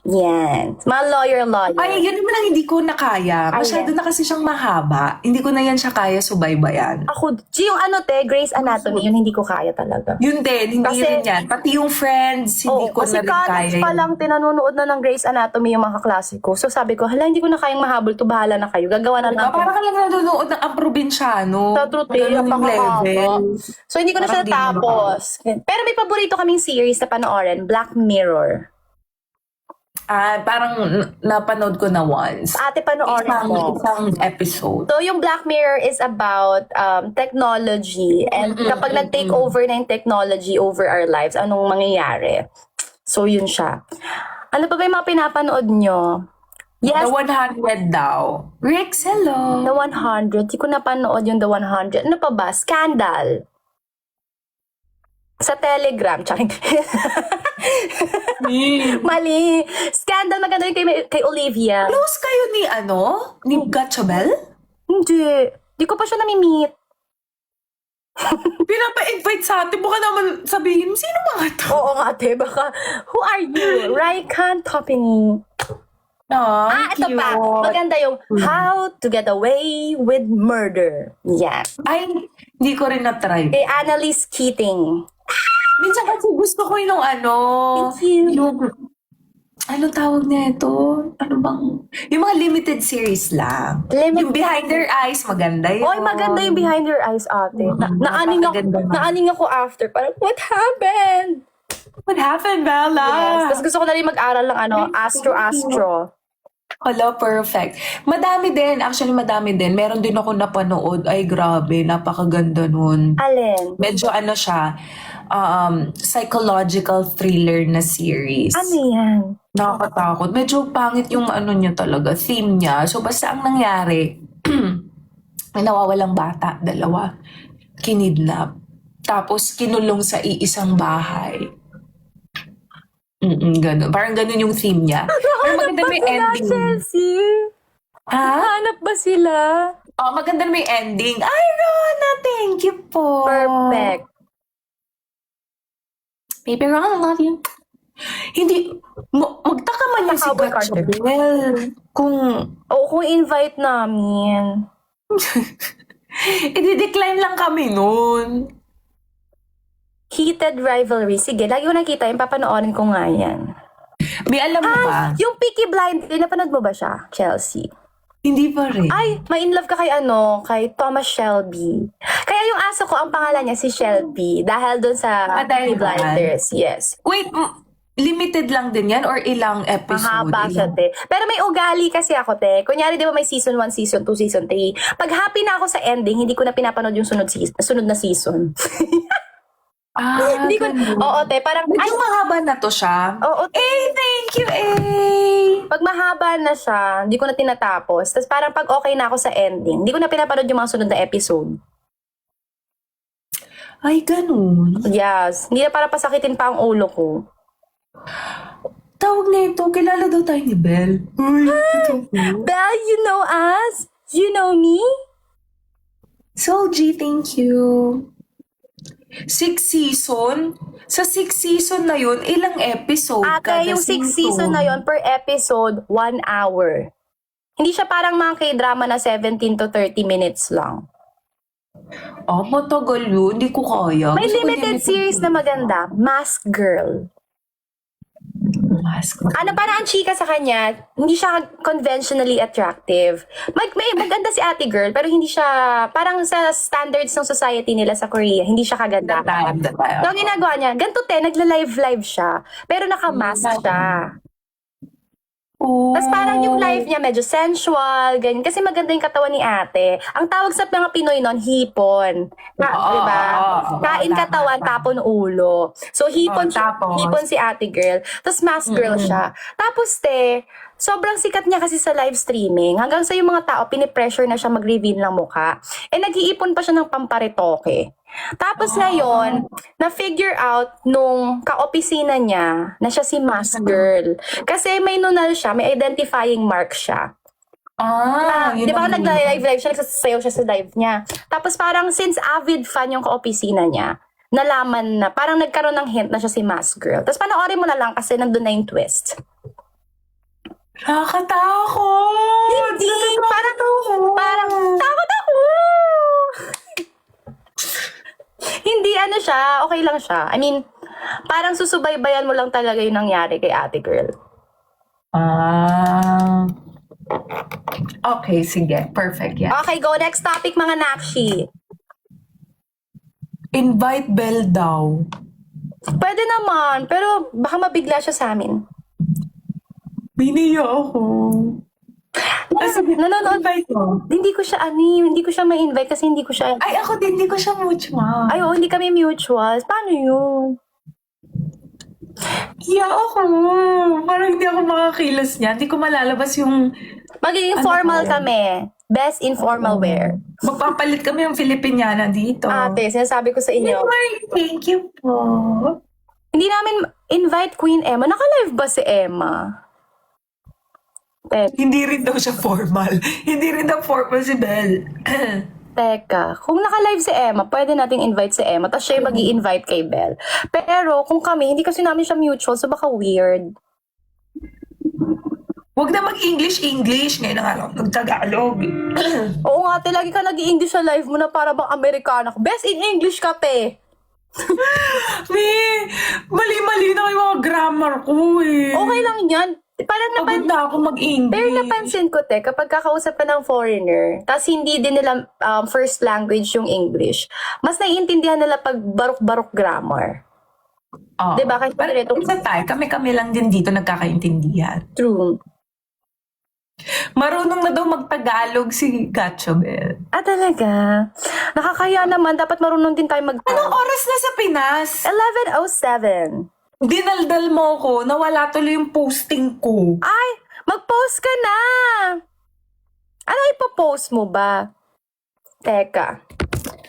Speaker 4: Yan. Mga lawyer.
Speaker 1: Ay, yun naman ang hindi ko na kaya. Masyado na kasi siyang mahaba. Hindi ko na yan siya kaya subaybayan.
Speaker 4: Ako, yung Grey's Anatomy, yun hindi ko kaya talaga.
Speaker 1: Yun din, hindi
Speaker 4: Kasi-
Speaker 1: rin yan. Pati yung Friends, hindi ko
Speaker 4: kasi
Speaker 1: na rin kaya.
Speaker 4: college pa lang tinanonood na ng Grey's Anatomy yung mga kaklase ko. So sabi ko, hala, hindi ko na kayang mahabol to, bahala na kayo. Gagawa na lang.
Speaker 1: Parang ka lang nanonood ng ang probinsyano.
Speaker 4: Sa truth eh,
Speaker 1: Ganun yung
Speaker 4: napakahaba. So hindi ko na siya
Speaker 1: Parang di mo
Speaker 4: natapos. Pero may paborito kaming series na panoorin, Black Mirror.
Speaker 1: Parang napanood ko na once.
Speaker 4: Ate, panoorin mo.
Speaker 1: Isang episode.
Speaker 4: So, yung Black Mirror is about technology. And kapag nag-take over na yung technology over our lives, anong mangyayari? So, yun siya. Ano pa ba yung mga pinapanood nyo? Yes,
Speaker 1: The 100 daw. Rex, hello.
Speaker 4: The 100. Di ko napanood yung The 100. Ano pa ba? Scandal. Sa Telegram. Charing. Mali. Scandal, maganda yun kay Olivia.
Speaker 1: Close kayo ni Ni Gatchabel?
Speaker 4: Hindi. Di ko pa siya nami-meet.
Speaker 1: Pinapa-invite sa atin. Baka naman sabihin, sino mga to?
Speaker 4: Oo nga, ate. Baka, who are you? Raikan Topini. Ito
Speaker 1: cute.
Speaker 4: pa. Maganda yung How to Get Away with Murder. Yan.
Speaker 1: Ay, hindi ko rin na-try.
Speaker 4: Kay Annalise Keating.
Speaker 1: Minsan kasi gusto ko yung
Speaker 4: Thank you.
Speaker 1: Ano tawag na ito? Ano bang? Yung mga limited series lang. Yung Behind Their Eyes, maganda yun.
Speaker 4: Oy, maganda yung Behind Your Eyes, ate. Naaning
Speaker 1: Napakaganda nga.
Speaker 4: ako after. Parang, what happened?
Speaker 1: What happened, Bella?
Speaker 4: Yes. Tapos gusto ko na rin mag-aral ng astro.
Speaker 1: Hala, perfect. Madami din. Actually, madami din. Meron din ako napanood. Ay, grabe. Napakaganda nun.
Speaker 4: Alin?
Speaker 1: Medyo ano siya, psychological thriller na series.
Speaker 4: Ano yan?
Speaker 1: Nakakatakot. Medyo pangit yung ano niya talaga, theme niya. So, basta ang nangyari, may nawawalang bata, 2. Kinidnap. Tapos, kinulong sa iisang bahay. Ganun. Parang ganun yung theme niya. Pero maganda may ending.
Speaker 4: Chelsea?
Speaker 1: Ha?
Speaker 4: Hanap ba sila?
Speaker 1: Oh, maganda na may ending. Ay, Rona, thank you po.
Speaker 4: Perfect.
Speaker 1: Baby Ron, I love you. Hindi, magtaka man yung si
Speaker 4: Cowboy Carter.
Speaker 1: Well, kung
Speaker 4: Oo, kung invite namin.
Speaker 1: i-decline lang kami nun.
Speaker 4: Heated rivalry. Sige, lagi ko nakita yung papanoorin ko nga yan.
Speaker 1: May alam mo ba?
Speaker 4: Yung Peaky Blinders, napanood mo ba siya, Chelsea?
Speaker 1: Hindi pa rin.
Speaker 4: Ay, ma-in love ka kay Thomas Shelby. Kaya yung aso ko, ang pangalan niya si Shelby. Dahil dun sa
Speaker 1: dahil
Speaker 4: Peaky Blinders. Yes.
Speaker 1: Wait, limited lang din yan or ilang episode?
Speaker 4: Mahaba siya, te. Pero may ugali kasi ako, te. Kunyari, di ba may season 1, season 2, season 3. Pag happy na ako sa ending, hindi ko na pinapanood yung sunod na season. Hindi ko,
Speaker 1: ganun.
Speaker 4: oo, te. Parang,
Speaker 1: Medyo mahaba na to siya.
Speaker 4: oo, te.
Speaker 1: Thank you, eh.
Speaker 4: Pag mahaba na siya, hindi ko na tinatapos. Tapos parang pag okay na ako sa ending, hindi ko na pinapanood yung mga sunod na episode.
Speaker 1: Ay, ganun.
Speaker 4: Yes. Hindi na para pasakitin pa ang ulo ko.
Speaker 1: Tawag na ito, kilala daw tayo ni Belle.
Speaker 4: Belle, you know us? You know me?
Speaker 1: So, G, thank you. 6 season? Sa 6 season na yun, ilang episode
Speaker 4: Ate, yung 6 season na yon per episode, 1 hour. Hindi siya parang mga K-drama na 17 to 30 minutes lang.
Speaker 1: Matagal yun. Hindi ko kaya.
Speaker 4: May
Speaker 1: Gusto ko
Speaker 4: limited series na maganda, Mask Girl.
Speaker 1: Mask.
Speaker 4: Ano, parang ang chika sa kanya, hindi siya conventionally attractive. May maganda si ate girl, pero hindi siya, parang sa standards ng society nila sa Korea, hindi siya kaganda. So, ang ginagawa niya, ganito nagla-live siya, pero naka-mask siya.
Speaker 1: Oh.
Speaker 4: Tapos parang yung life niya medyo sensual, ganyan. Kasi maganda yung katawan ni ate. Ang tawag sa mga Pinoy nun, hipon. Diba? Kain katawan, tapon ulo. So hipon, hipon si ate girl. Tapos mask girl siya. Tapos sobrang sikat niya kasi sa live streaming. Hanggang sa yung mga tao, pinipressure na siya mag-reveal ng mukha. Nag-iipon pa siya ng pamparitoke. Tapos ngayon, na-figure out nung ka-opisina niya na siya si Mask Girl. Kasi may nunal siya, may identifying mark siya.
Speaker 1: Yun
Speaker 4: Di ba
Speaker 1: ang-
Speaker 4: nag-live siya, nagsasayaw siya sa live niya. Tapos parang since avid fan yung ka-opisina niya, nalaman na, parang nagkaroon ng hint na siya si Mask Girl. Tapos panoorin mo na lang kasi nandun na yung twist.
Speaker 1: Nakakatakot!
Speaker 4: Hindi, parang takot ako! Hindi siya, okay lang siya. I mean, parang susubaybayan mo lang talaga yung nangyari kay ate girl.
Speaker 1: Okay, sige. Perfect, yeah.
Speaker 4: Okay, go next topic mga nakshi.
Speaker 1: Invite Belle daw.
Speaker 4: Pwede naman, pero baka mabigla siya sa amin.
Speaker 1: Biniya ako.
Speaker 4: Nanonood.
Speaker 1: Invite mo.
Speaker 4: Hindi ko siya ma-invite kasi hindi ko siya...
Speaker 1: Ay, ako din, hindi ko siya mutual.
Speaker 4: Ay, oo, hindi kami mutuals. Paano yun?
Speaker 1: Yeah, ako. Parang hindi ako makakilos niya. Hindi ko malalabas yung...
Speaker 4: Magiging formal kami. Best informal wear.
Speaker 1: Magpapalit kami yung Filipiniana dito.
Speaker 4: Ate, sinasabi ko sa inyo.
Speaker 1: Thank you po.
Speaker 4: Hindi namin invite Queen Emma. Naka-live ba si Emma?
Speaker 1: Hindi rin daw siya formal. Hindi rin daw formal si Belle.
Speaker 4: Teka, kung naka-live si Emma, pwede nating invite si Emma, tapos siya yung mag-i-invite kay Belle. Pero kung kami, hindi kasi namin siya mutual, so baka weird.
Speaker 1: Huwag na mag-English. Ngayon na nga lang, nag-Tagalog.
Speaker 4: Oo nga, te, lagi ka nag-i-English sa live mo na para bang Amerikana ko. Best in English ka, te.
Speaker 1: Mali-mali na yung mga grammar ko eh.
Speaker 4: Okay lang yan. Parang
Speaker 1: Pagod na ako mag-English.
Speaker 4: Pero napansin ko, te, kapag kakausap ka ng foreigner, tapos hindi din nila first language yung English, mas naiintindihan nila pag barok-barok grammar.
Speaker 1: Oh.
Speaker 4: Diba? Kahit
Speaker 1: Pero
Speaker 4: ganito.
Speaker 1: isa tayo, kami-kami lang din dito nagkakaintindihan.
Speaker 4: True.
Speaker 1: Marunong na daw mag-Tagalog si Gatchobel.
Speaker 4: Ah, talaga? Nakakaya naman. Dapat marunong din tayo
Speaker 1: Anong oras na sa Pinas?
Speaker 4: 11:07.
Speaker 1: Dinaldal mo ko, nawala tuloy yung posting ko.
Speaker 4: Ay, mag-post ka na. Ano ipopost mo ba? Teka.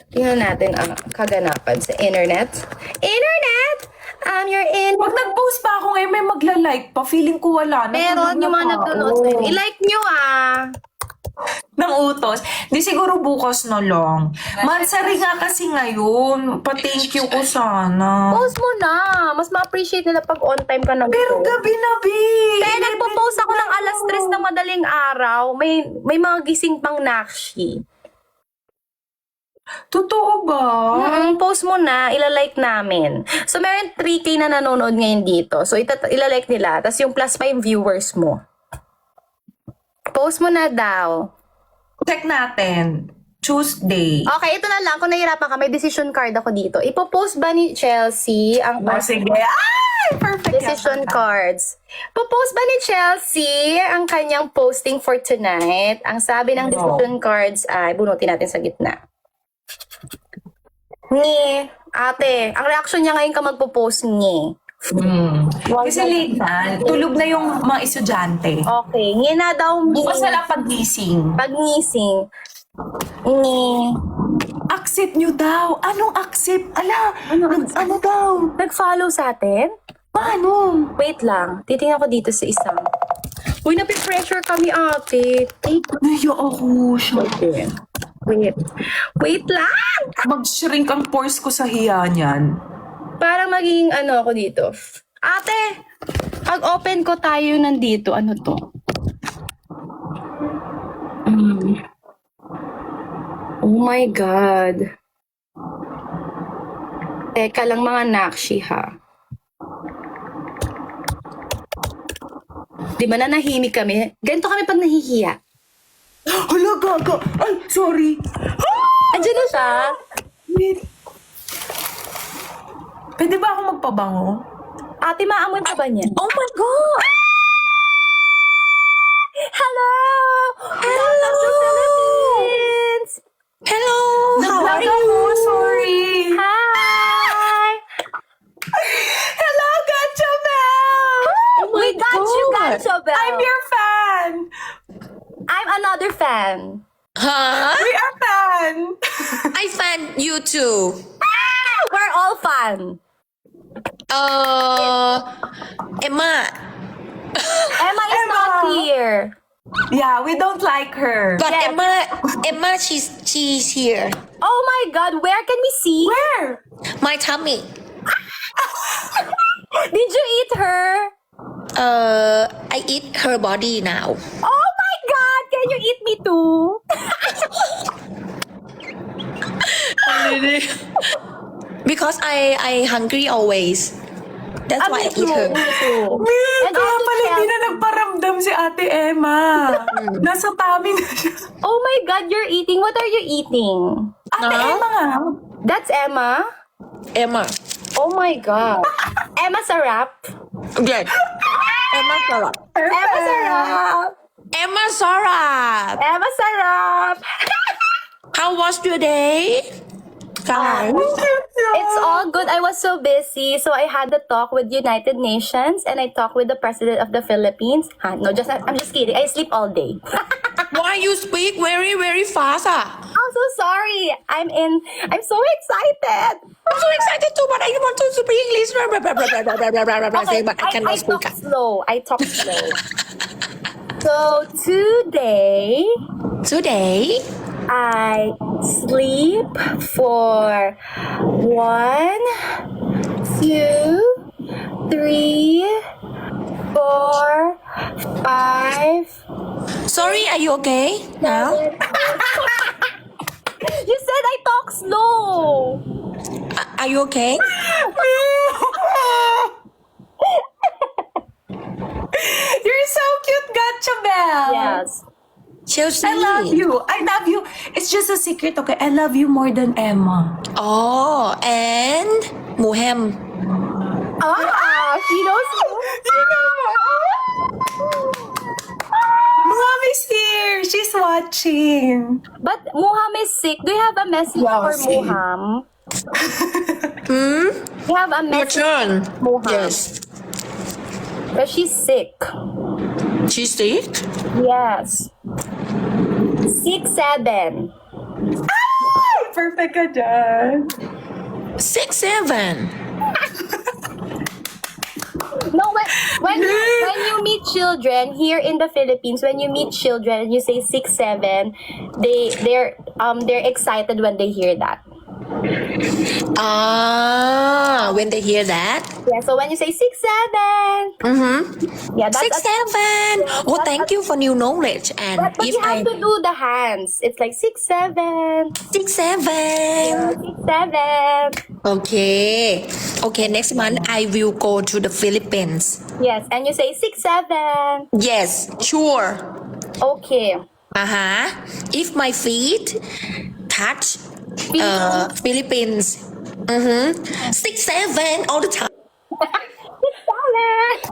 Speaker 4: Tingnan natin ang kaganapan sa internet. Internet! You're in.
Speaker 1: Pag nag-post pa ako ngayon, may magla-like pa. Feeling ko wala.
Speaker 4: Meron yung mga nagdonood sa'yo. I-like nyo
Speaker 1: Ng utos. Di siguro bukas na lang. Mansari nga kasi ngayon. Pa-thank you ko sana.
Speaker 4: Post mo na. Mas ma-appreciate nila pag on time ka na.
Speaker 1: Pero gabi na, B.
Speaker 4: Kaya nagpo-post ako ng alas 3 ng madaling araw. May mga gising pang nakshi.
Speaker 1: Totoo ba?
Speaker 4: Post mo na, ilalike namin. So, meron 3K na nanonood ngayon dito. So, ilalike nila. Tapos yung plus pa yung viewers mo. Post mo na daw.
Speaker 1: Check natin. Tuesday.
Speaker 4: Okay, ito na lang. Kung nahihirapan ka, may decision card ako dito. Ipopost ba ni Chelsea ang
Speaker 1: Sige. Ay! Perfect.
Speaker 4: decision cards? Popost ba ni Chelsea ang kanyang posting for tonight? Ang sabi ng decision cards ay, bunutin natin sa gitna. Nge. Ate, ang reaction niya ngayon ka magpo-post, nge.
Speaker 1: Kasi late na. Tulog na yung mga estudyante.
Speaker 4: Okay, nge na daw.
Speaker 1: Bukas na lang pag-gising.
Speaker 4: Pag-ngising. Nge.
Speaker 1: Accept nyo daw. Anong accept? Ala, ano daw?
Speaker 4: Nag-follow sa atin?
Speaker 1: Paano?
Speaker 4: Wait lang. Titingnan ko dito sa isang. Uy, napipressure kami, ate.
Speaker 1: Naya ako siya.
Speaker 4: Okay. Wait lang!
Speaker 1: Mag-shrink ang pores ko sa hiya niyan.
Speaker 4: Parang magiging ano ako dito. Ate! Pag open ko tayo nandito, ano to? Oh my God. Teka lang mga nakshi ha. Di ba nanahimik kami? Ganito kami pag nahihiya.
Speaker 1: Hala, gaga. Ay, sorry.
Speaker 4: Andiyan na siya.
Speaker 1: Wait. Pwede ba ako magpabango?
Speaker 4: Ate, maamoy ka ba niya?
Speaker 1: Oh my God!
Speaker 4: Hello!
Speaker 1: Hello!
Speaker 4: Welcome to Philippines!
Speaker 1: Hello!
Speaker 4: How are
Speaker 1: Naglag ako, sorry.
Speaker 4: Hi!
Speaker 1: Hello, Gatchamel!
Speaker 4: Oh my God, you got Jobel!
Speaker 1: I'm your fan!
Speaker 4: I'm another fan.
Speaker 5: Huh?
Speaker 1: We are fan!
Speaker 5: I fan you too.
Speaker 4: We're all fan.
Speaker 5: Emma.
Speaker 4: Emma is
Speaker 1: Emma.
Speaker 4: not here.
Speaker 1: Yeah, we don't like her.
Speaker 5: But
Speaker 4: Yes.
Speaker 5: Emma, she's here.
Speaker 4: Oh my God, where can we see?
Speaker 1: Where?
Speaker 5: My tummy.
Speaker 4: Did you eat her?
Speaker 5: I eat her body now.
Speaker 4: Oh my God, can you eat me too?
Speaker 5: Because I hungry always. That's why I eat her.
Speaker 4: Me too.
Speaker 1: Will,
Speaker 4: And
Speaker 1: kaya
Speaker 4: also
Speaker 1: pala hindi
Speaker 4: Chelsea.
Speaker 1: na nagparamdam si Ate Emma. Nasa tummy na siya.
Speaker 4: Oh my God, you're eating. What are you eating?
Speaker 1: Ate Emma nga.
Speaker 4: That's Emma.
Speaker 5: Emma.
Speaker 4: Oh my God. Emma Sarap.
Speaker 5: Okay. Emma Sarap.
Speaker 4: Emma Sarap.
Speaker 5: Emma Sarap.
Speaker 4: Emma Sarap.
Speaker 5: How was your day? Guys.
Speaker 4: It's all good. I was so busy, so I had to talk with United Nations and I talked with the President of the Philippines. No, I'm just kidding. I sleep all day.
Speaker 5: Why you speak very, very fast?
Speaker 4: I'm so sorry. I'm so excited.
Speaker 5: I'm so excited too, but I want to speak English.
Speaker 4: Okay,
Speaker 5: But I cannot speak.
Speaker 4: talk slow. I talk slow. So today,
Speaker 5: Today,
Speaker 4: I sleep for 1, 2, 3, 4, 5.
Speaker 5: sorry, are you okay now?
Speaker 4: You said I talk slow.
Speaker 5: Are you okay?
Speaker 1: You're so cute, Gatchabel.
Speaker 4: Yes.
Speaker 5: Chelsea.
Speaker 1: I love you. I love you. It's just a secret, okay? I love you more than Emma.
Speaker 5: Oh, and Muhem.
Speaker 4: She knows.
Speaker 1: Mom is here. She's watching.
Speaker 4: But Muham is sick. Do you have a message
Speaker 1: Wow,
Speaker 4: for
Speaker 1: see.
Speaker 4: Muham? You have a
Speaker 5: Your
Speaker 4: message
Speaker 5: turn.
Speaker 4: for Muham?
Speaker 5: Yes.
Speaker 4: But she's sick.
Speaker 5: She's sick?
Speaker 4: Yes. 6'7".
Speaker 1: Perfect ka dyan.
Speaker 5: 6'7".
Speaker 4: No, when you meet children here in the Philippines, when you meet children and you say 6'7", they're excited when they hear that.
Speaker 5: When they hear that.
Speaker 4: Yeah, so when you say 6'7", yeah, that's
Speaker 5: 6'7". Oh, thank you for new knowledge. And
Speaker 4: But
Speaker 5: if
Speaker 4: you have
Speaker 5: I
Speaker 4: to do the hands. It's like 6'7".
Speaker 5: 6'7".
Speaker 4: 6'7".
Speaker 5: Okay. Okay, next month I will go to the Philippines.
Speaker 4: Yes, and you say 6'7".
Speaker 5: Yes, sure.
Speaker 4: Okay.
Speaker 5: If my feet touch Philippines. 6'7" all the time.
Speaker 4: 6'7".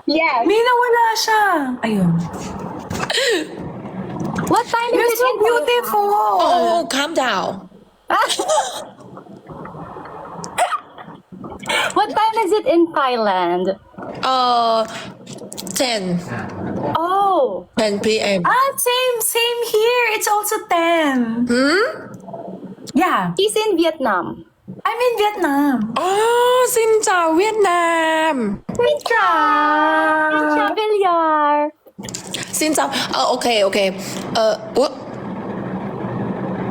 Speaker 4: Yes.
Speaker 1: May nawala siya. Ayun.
Speaker 4: What time is
Speaker 1: You're
Speaker 4: it
Speaker 1: so
Speaker 4: in
Speaker 1: beautiful.
Speaker 5: Oh, calm down.
Speaker 4: What time is it in Thailand?
Speaker 5: 10
Speaker 4: Oh.
Speaker 5: 10 p.m.
Speaker 1: Same here. It's also 10. Yeah.
Speaker 4: He's in Vietnam.
Speaker 1: I'm in Vietnam.
Speaker 5: Xin chào Việt Nam.
Speaker 4: Xin chào Villar.
Speaker 5: Xin chào. Okay. What?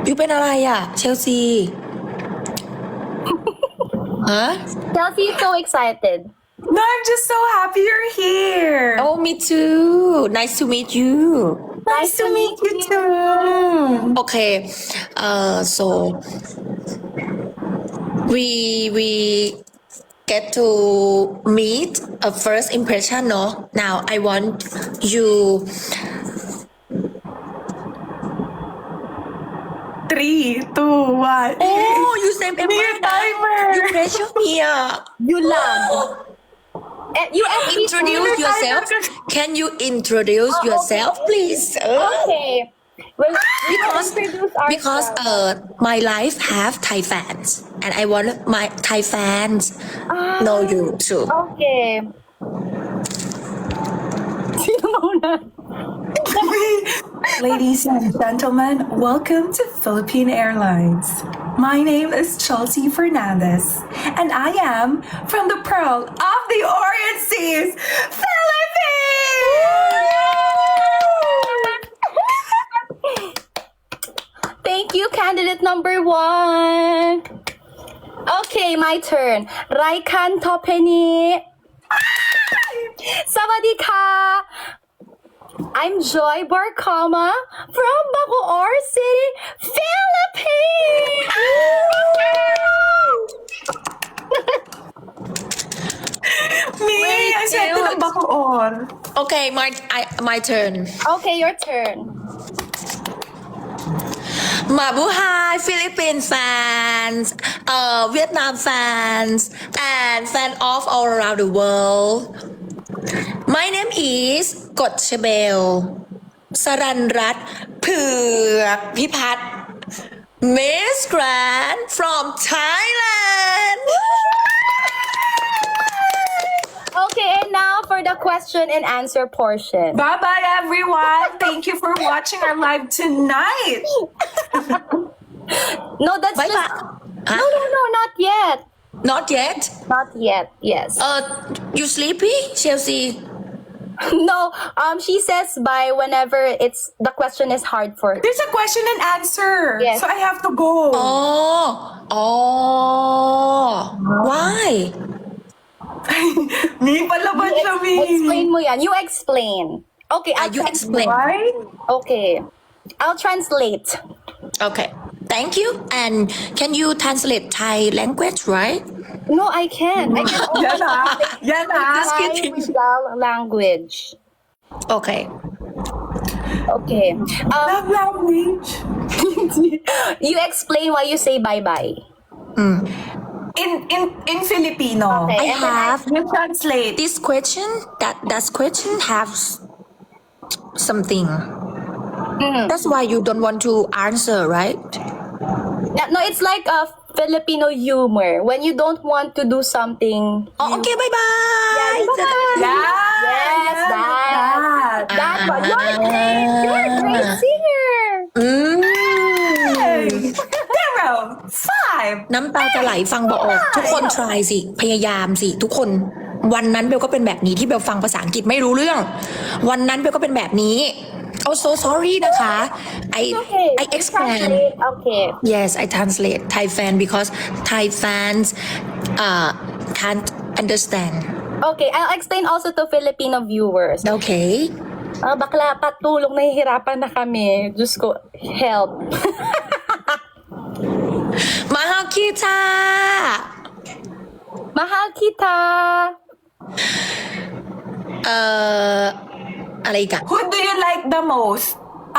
Speaker 5: อยู่เป็นอะไรอ่ะ เชลซี ฮะ
Speaker 4: Chelsea is so excited.
Speaker 1: No, I'm just so happy you're here.
Speaker 5: Oh, me too. Nice to meet you.
Speaker 1: Nice to meet you too.
Speaker 5: Okay. So we get to meet a first impression, no? Now I want you
Speaker 1: 3, 2, 1.
Speaker 5: Oh, you same
Speaker 1: New timer.
Speaker 5: You pressure me.
Speaker 4: You love. You actually
Speaker 5: Introduce yourself. Can you introduce yourself, please?
Speaker 4: Okay. Well,
Speaker 5: Because
Speaker 4: introduce
Speaker 5: my life have Thai fans, and I want my Thai fans know you too.
Speaker 4: Okay. Sino mauna?
Speaker 1: Ladies and gentlemen, welcome to Philippine Airlines. My name is Chelsea Fernandez, and I am from the Pearl of the Orient Seas, Philippines!
Speaker 4: Thank you, candidate number 1. Okay, my turn. Raikan Topeni. Sawadee-ka. I'm Joy Barkama from Bacoor City, Philippines.
Speaker 1: Me, I said to ng Bacoor.
Speaker 5: Okay, my turn.
Speaker 4: Okay, your turn.
Speaker 5: Mabuhay, Philippine fans, Vietnam fans, and fans of all around the world. My name is กฎชเบล สรันรัตน์เผือกพิพัฒน์ Miss Grand from Thailand.
Speaker 4: Okay, and now for the question and answer portion.
Speaker 1: Bye-bye, everyone. Thank you for watching our live tonight.
Speaker 4: No, that's
Speaker 5: Bye
Speaker 4: just...
Speaker 5: bye.
Speaker 4: No, not yet.
Speaker 5: Not yet.
Speaker 4: Not yet, yes.
Speaker 5: You sleepy, Chelsea?
Speaker 4: No, she says bye whenever the question is hard for her.
Speaker 1: There's a question and answer.
Speaker 4: Yes.
Speaker 1: So I have to go.
Speaker 5: Why?
Speaker 1: Me pala ba siya, me?
Speaker 4: Explain mo yan. You explain. Okay,
Speaker 5: You explain.
Speaker 1: Why?
Speaker 4: Okay. I'll translate.
Speaker 5: Okay. Thank you. And can you translate Thai language, right?
Speaker 4: No, I can't. I can only
Speaker 1: Yan ha. Yan ha.
Speaker 5: Just
Speaker 4: Thai
Speaker 5: kidding.
Speaker 4: without language.
Speaker 5: Okay.
Speaker 4: Okay.
Speaker 1: Love language.
Speaker 4: You explain why you say bye-bye.
Speaker 1: in Filipino.
Speaker 4: Okay.
Speaker 5: I have
Speaker 1: You translate.
Speaker 5: this question. That question have something. That's why you don't want to answer, right?
Speaker 4: No, it's like a Filipino humor. When you don't want to do something.
Speaker 5: Oh, okay, bye-bye.
Speaker 4: Yes, that. That's what. You're a great singer.
Speaker 1: Zero, 5.
Speaker 5: น้ำตาจะไหลฟังบออก ทุกคน try สิ พยายามสิ ทุกคน วันนั้นเบลก็เป็นแบบนี้ที่เบลฟังภาษาอังกฤษไม่รู้เรื่อง วันนั้นเบลก็เป็นแบบนี้ oh so sorry นะคะ
Speaker 4: Okay.
Speaker 5: I explain
Speaker 4: Translate. Okay.
Speaker 5: yes I translate Thai fan because Thai fans can't understand
Speaker 4: Okay, I'll explain also to Filipino viewers.
Speaker 5: okay
Speaker 4: Bakla, patulong, nahihirapan na kami. Diyos ko, help.
Speaker 5: mahal kita
Speaker 4: Mahal kita.
Speaker 5: อะไรอีกอะ
Speaker 1: Who do you like the most?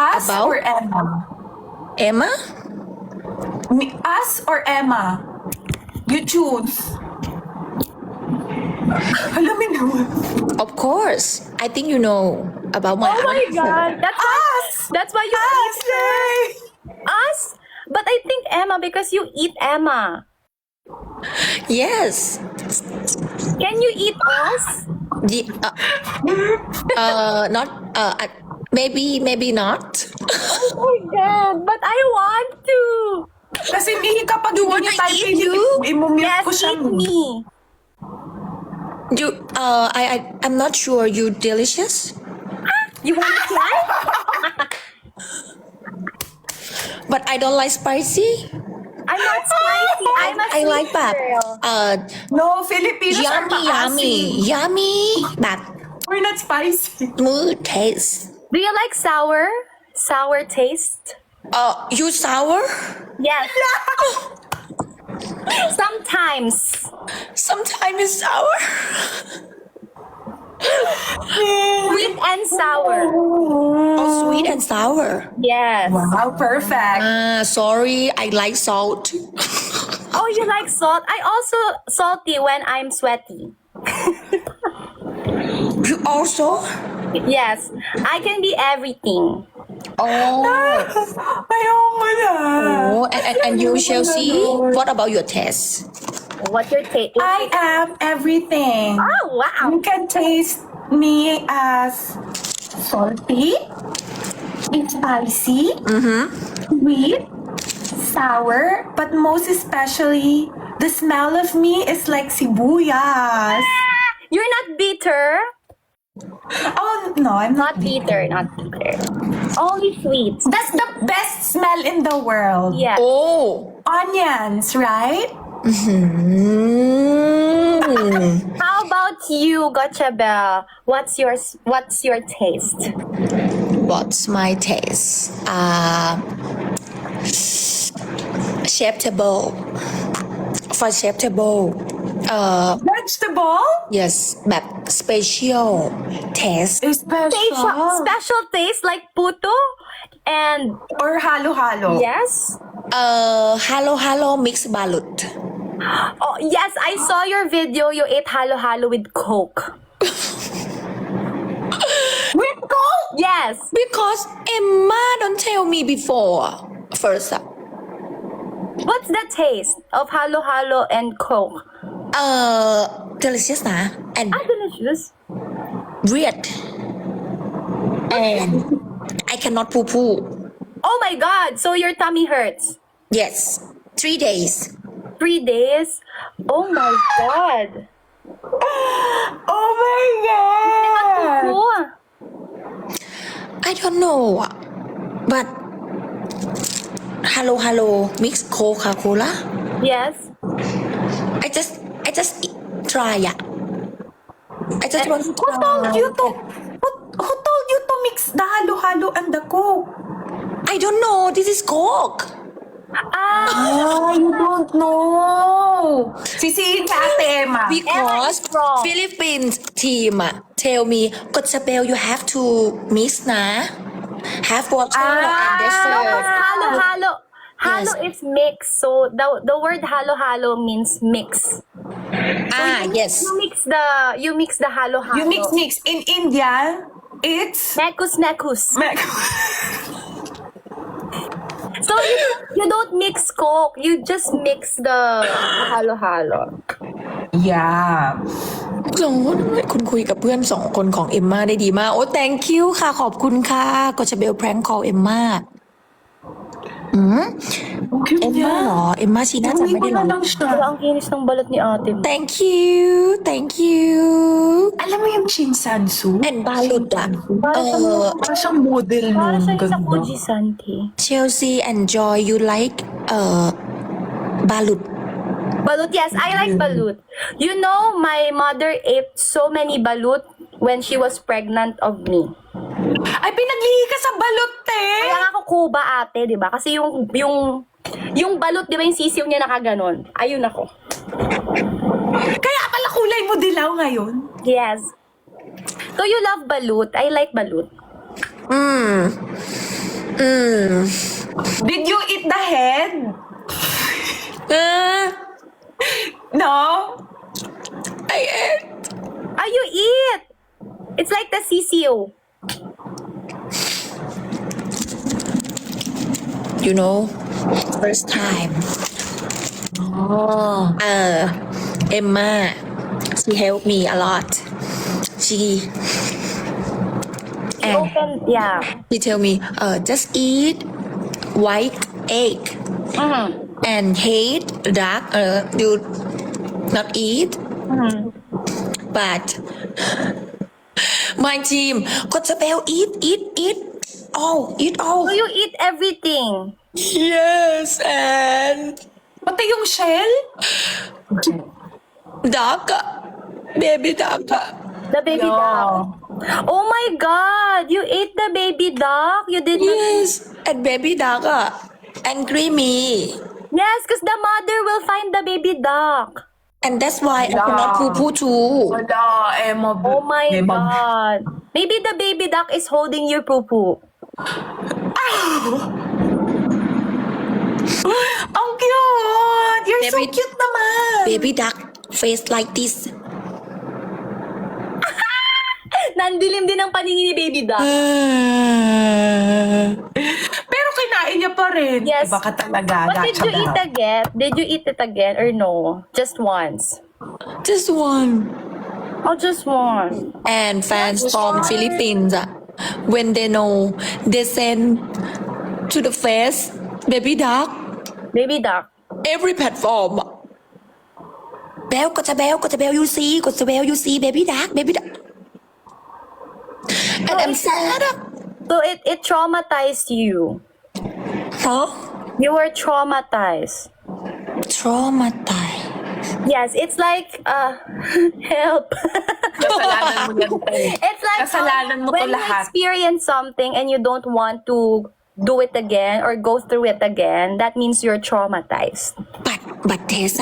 Speaker 1: Us
Speaker 5: About?
Speaker 1: or Emma?
Speaker 5: Emma
Speaker 1: Us or Emma? You choose. Alam mo naman.
Speaker 5: of course I think you know about my
Speaker 4: Oh my God. That's why you
Speaker 1: Us!
Speaker 4: eat us. But I think Emma because you eat Emma.
Speaker 5: yes
Speaker 4: Can you eat us?
Speaker 5: not maybe not
Speaker 4: Oh my God. But I want to.
Speaker 1: Kasi Mihi, kapag
Speaker 5: You
Speaker 1: hindi
Speaker 5: wanna
Speaker 1: niya tayo
Speaker 5: eat
Speaker 1: pinili,
Speaker 5: you?
Speaker 1: imumute
Speaker 4: Yes,
Speaker 1: ko siya.
Speaker 4: eat me.
Speaker 5: you I'm not sure you delicious
Speaker 4: You want to try?
Speaker 5: but I don't like spicy
Speaker 4: I'm not spicy. I'm a
Speaker 5: I
Speaker 4: sweet
Speaker 5: like แบบ
Speaker 4: girl.
Speaker 1: No, Filipinos are
Speaker 5: yummy yummy แบบ
Speaker 1: We're not spicy.
Speaker 5: smooth taste
Speaker 4: Do you like sour? Sour taste?
Speaker 5: you sour
Speaker 4: Yes. Sometimes.
Speaker 5: sometimes it's sour
Speaker 4: Sweet and sour.
Speaker 5: oh sweet and sour
Speaker 4: Yes.
Speaker 1: Wow, perfect.
Speaker 5: sorry I like salt
Speaker 4: Oh, you like salt? I also salty when I'm sweaty.
Speaker 5: you also
Speaker 4: Yes. I can be everything.
Speaker 5: oh
Speaker 1: Ayoko na.
Speaker 5: oh and you Chelsea what about your taste
Speaker 4: What's your taste?
Speaker 1: I am everything.
Speaker 4: Oh, wow.
Speaker 1: You can taste me as salty, spicy, sweet, sour, but most especially, the smell of me is like sibuyas.
Speaker 4: You're not bitter.
Speaker 1: Oh, no, I'm not.
Speaker 4: Not bitter. Not bitter. Only sweet.
Speaker 1: That's the best smell in the world.
Speaker 4: Yes.
Speaker 5: oh
Speaker 1: Onions, right?
Speaker 4: How about you, Gotcha Bell? What's your taste?
Speaker 5: What's my taste? Acceptable. Acceptable.
Speaker 1: Vegetable?
Speaker 5: Yes, แบบ special taste.
Speaker 4: Special taste like puto and
Speaker 1: Or halo-halo?
Speaker 4: yes.
Speaker 5: Halo mix balut.
Speaker 4: Oh yes, I saw your video. You ate halo halo with Coke.
Speaker 1: With Coke?
Speaker 4: Yes.
Speaker 5: Because Emma don't tell me before. First,
Speaker 4: What's the taste of halo halo and Coke?
Speaker 5: delicious นะ and
Speaker 4: Delicious.
Speaker 5: weird. And I cannot poo poo.
Speaker 4: Oh my God! So your tummy hurts.
Speaker 5: Yes, 3 days.
Speaker 4: 3 days. Oh my God.
Speaker 1: Oh my God!
Speaker 4: Oh.
Speaker 5: I don't know, but halo mix Coca-Cola.
Speaker 4: Yes.
Speaker 5: I just try it. I just want to
Speaker 1: Who told
Speaker 5: try.
Speaker 1: you to? Who told you to mix the halo-halo and the Coke?
Speaker 5: I don't know. This is Coke.
Speaker 1: Oh, you don't know. Sisihin ka, Ate Emma.
Speaker 5: Because
Speaker 4: Emma is wrong.
Speaker 5: Philippines team tell me, God spell you have to mix na. Have water and dessert.
Speaker 4: Halo halo. Halo is mix. So the word halo means mix.
Speaker 5: Yes.
Speaker 4: You mix the halo.
Speaker 1: You mix. In India, it's...
Speaker 4: Nekus. So you don't mix Coke. You just mix the halo.
Speaker 1: Yeah.
Speaker 5: โอ้คุณคุยกับเพื่อนสองคนของเอมม่าได้ดีมาก โอ้ thank you ค่ะ ขอบคุณค่ะก็จะเบลแพร้ง call เอมม่าเอมม่าเหรอ เอมม่าชีน่าจะไม่ได้ลง
Speaker 4: Pero ang kinis ng balat ni ate.
Speaker 5: thank you
Speaker 1: Alam mo yung Shinsansu?
Speaker 5: and balut ah
Speaker 1: Parang siyang model
Speaker 4: Para
Speaker 1: nung
Speaker 4: siya sa
Speaker 1: ganda.
Speaker 4: Fuji Santi.
Speaker 5: Chelsea and Joy you like balut
Speaker 4: Balut, yes, I like balut. You know, my mother ate so many balut when she was pregnant of me.
Speaker 1: Ay, pinaglihi ka sa balot, te!
Speaker 4: Kaya nga ako kuba ate, di ba? Kasi yung balut, di ba yung sisiw niya nakaganon? Ayun ako.
Speaker 1: Kaya pala kulay mo dilaw ngayon.
Speaker 4: Yes. So you love balut? I like balut.
Speaker 1: Did you eat the head? No?
Speaker 5: I ate
Speaker 4: Ah, you eat! It's like the sisiw.
Speaker 5: you know first time Emma she helped me a lot she and
Speaker 4: Open, yeah.
Speaker 5: she tell me just eat white egg and hate dark you not eat but my team got spell eat all
Speaker 4: So you eat everything.
Speaker 5: yes and
Speaker 1: Pati yung shell?
Speaker 5: duck baby duck
Speaker 4: The baby duck. Oh my God! You ate the baby duck? You did not...
Speaker 5: yes and baby duck and creamy
Speaker 4: Yes, because the mother will find the baby duck.
Speaker 5: and that's why I cannot poo too
Speaker 1: Wala, Emma.
Speaker 4: Oh my God. Maybe the baby duck is holding your poo-poo.
Speaker 1: Ang cute! You're so
Speaker 5: Baby-
Speaker 1: cute naman!
Speaker 5: baby duck face like this
Speaker 4: Nandilim din ang paningin ni baby duck.
Speaker 1: Pero kinain niya pa rin.
Speaker 4: Yes.
Speaker 1: Iba ka talaga.
Speaker 4: But did you eat again? Did you eat it again or no? Just once.
Speaker 5: just one
Speaker 4: Oh, just one.
Speaker 5: and fans from Philippines when they know they send to the face baby duck
Speaker 4: Baby duck.
Speaker 5: every platform bell got a bell you see baby duck and I'm sad
Speaker 4: So it traumatized you.
Speaker 5: huh
Speaker 4: You were traumatized.
Speaker 5: traumatized
Speaker 4: Yes, it's like help.
Speaker 1: Kasalanan mo yan, te.
Speaker 4: It's like
Speaker 1: Kasalanan mo to
Speaker 4: when you
Speaker 1: lahat.
Speaker 4: experience something and you don't want to do it again or go through it again, that means you're traumatized.
Speaker 5: but taste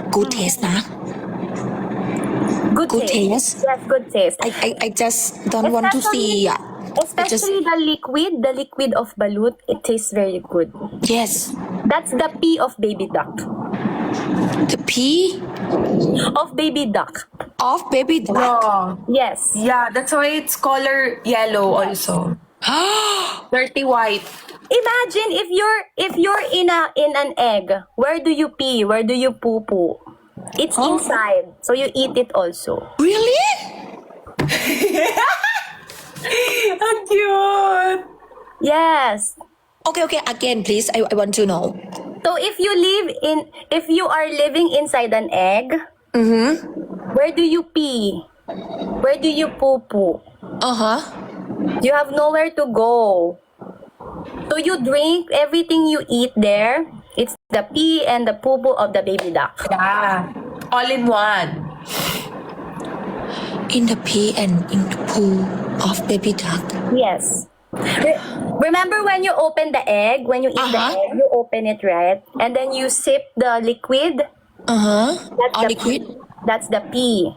Speaker 5: good taste na
Speaker 4: Good
Speaker 5: taste
Speaker 4: Yes, good taste.
Speaker 5: I just don't want to see
Speaker 4: Especially the liquid of balut, it tastes very good.
Speaker 5: yes
Speaker 4: That's the pee of baby duck.
Speaker 5: the pee
Speaker 4: Of baby duck.
Speaker 5: of baby duck
Speaker 1: Oh.
Speaker 4: Yes.
Speaker 1: Yeah, that's why it's color yellow also. Dirty white.
Speaker 4: Imagine if you're in an egg, where do you pee? Where do you poo poo? It's inside, so you eat it also.
Speaker 5: really
Speaker 1: Ang cute!
Speaker 4: Yes.
Speaker 5: okay again please I want to know
Speaker 4: So if you are living inside an egg, where do you pee? Where do you poo poo? You have nowhere to go. So you drink everything you eat there. It's the pee and the poo poo of the baby duck.
Speaker 1: Yeah. All in one.
Speaker 5: in the pee and in the poo of baby duck
Speaker 4: Yes. Remember when you open the egg, when you eat the
Speaker 5: Uh-huh.
Speaker 4: egg, you open it, right? And then you sip the liquid. That's
Speaker 5: all
Speaker 4: the
Speaker 5: liquid
Speaker 4: pee. That's the pee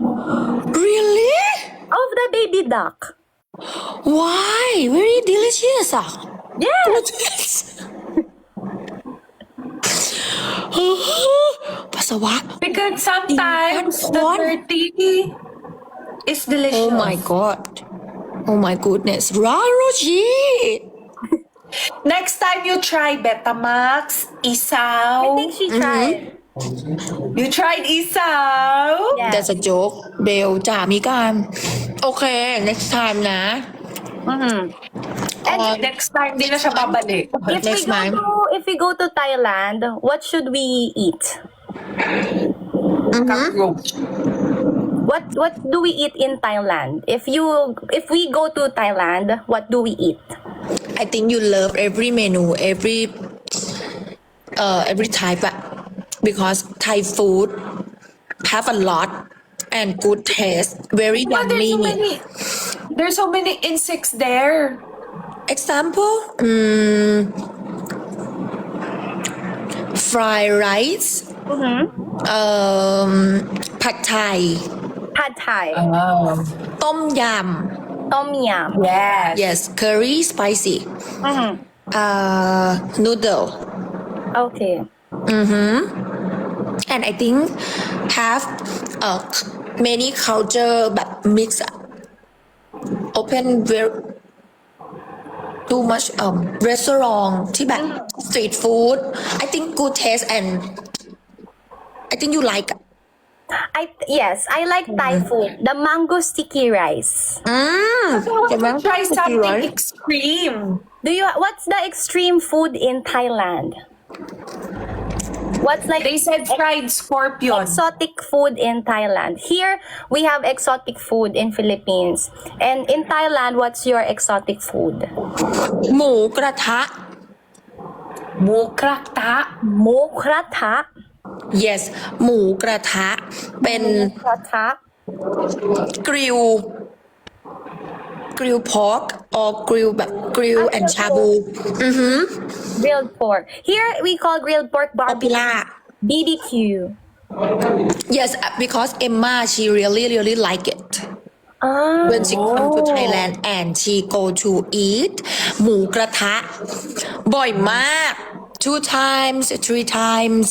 Speaker 5: really
Speaker 4: of the baby duck.
Speaker 5: why very delicious
Speaker 4: Yes.
Speaker 5: ปัสสาวะ
Speaker 1: Because sometimes the
Speaker 5: What?
Speaker 1: dirty is delicious.
Speaker 5: Oh my god. Oh my goodness. Raroshi.
Speaker 1: Next time you try Betamax, Isaw.
Speaker 4: I think she tried.
Speaker 1: You tried Isaw?
Speaker 4: Yeah.
Speaker 5: That's a joke. เบลจ่ามีการโอเค next time นะ
Speaker 1: Next time, di na siya babalik.
Speaker 5: Next time.
Speaker 4: If we go to Thailand, what should we eat?
Speaker 1: Cockroach.
Speaker 4: What do we eat in Thailand? If we go to Thailand, what do we eat?
Speaker 5: I think you love every menu, every type อะ because Thai food have a lot and good taste, very
Speaker 1: But
Speaker 5: yummy.
Speaker 1: there's so many insects there.
Speaker 5: Example, fried rice, pad thai,
Speaker 4: Pad Thai,
Speaker 5: tom yum,
Speaker 4: Tom Yum.
Speaker 1: Yes.
Speaker 5: yes, curry spicy, noodle,
Speaker 4: Okay.
Speaker 5: and I think have many culture แบบ mix open very too much restaurant ที่แบบ street food I think good taste and I think you like
Speaker 4: Yes, I like Thai food. The mango sticky rice.
Speaker 5: the mango
Speaker 1: Try
Speaker 5: sticky
Speaker 1: something
Speaker 5: rice.
Speaker 1: extreme.
Speaker 4: What's the extreme food in Thailand? What's like
Speaker 1: They said fried scorpion.
Speaker 4: exotic food in Thailand? Here we have exotic food in Philippines. And in Thailand, what's your exotic food?
Speaker 5: หมูกระทะ
Speaker 1: Mukrakta.
Speaker 4: Mokratha.
Speaker 5: yes หมูกระทะเป็น
Speaker 4: Mokratha.
Speaker 5: grill pork or grill แบบ grill and ชาบู
Speaker 4: Grilled pork. Here we call grilled pork barbecue.
Speaker 5: popular
Speaker 4: BBQ.
Speaker 5: yes because Emma she really like it when she come to Thailand and she go to eat หมูกระทะบ่อยมาก 2 times 3 times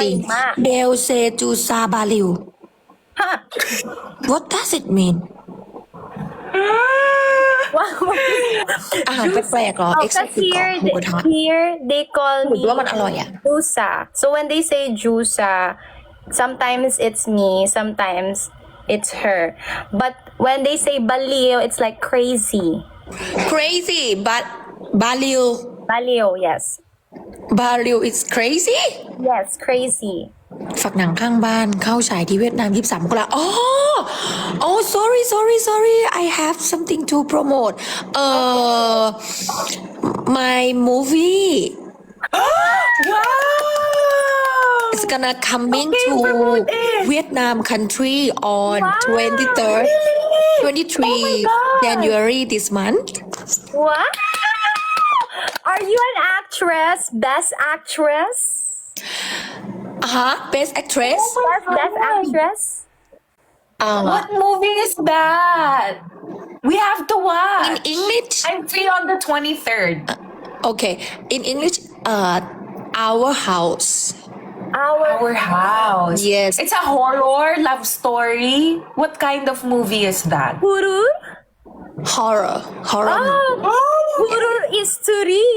Speaker 5: จริง
Speaker 4: Boy ma.
Speaker 5: เบลเซจูซาบาลิว
Speaker 4: Huh.
Speaker 5: what does it mean อาหารแปลกๆเหรอ
Speaker 4: Because
Speaker 5: exotic ของ
Speaker 4: here,
Speaker 5: หมูกระทะ
Speaker 4: here they call
Speaker 5: หรื
Speaker 4: me
Speaker 5: อว่ามันอร่อยอ่ะ
Speaker 4: Jusa. So when they say Jusa, sometimes it's me, sometimes it's her. But when they say Balio, it's like crazy.
Speaker 5: crazy but บาลิว
Speaker 4: Balio, yes.
Speaker 5: บาลิว is crazy
Speaker 4: Yes, crazy.
Speaker 5: ฝักหนังข้างบ้านเข้าฉายที่เวียดนาม23 มกราคมอ๋อ sorry I have something to promote my movie
Speaker 1: Wow!
Speaker 5: is gonna coming
Speaker 1: Okay,
Speaker 5: to
Speaker 1: promote it.
Speaker 5: Vietnam country on 23rd 23 January this month
Speaker 4: What? Are you an actress? Best actress?
Speaker 5: best actress
Speaker 4: Best actress?
Speaker 1: What movie is that? We have to
Speaker 5: in
Speaker 1: watch.
Speaker 5: English
Speaker 1: I'm free on the 23rd.
Speaker 5: okay in English our house
Speaker 1: Our house.
Speaker 5: Yes.
Speaker 1: It's a horror love story. What kind of movie is that?
Speaker 4: Hurur?
Speaker 5: horror
Speaker 4: Hurur is turi.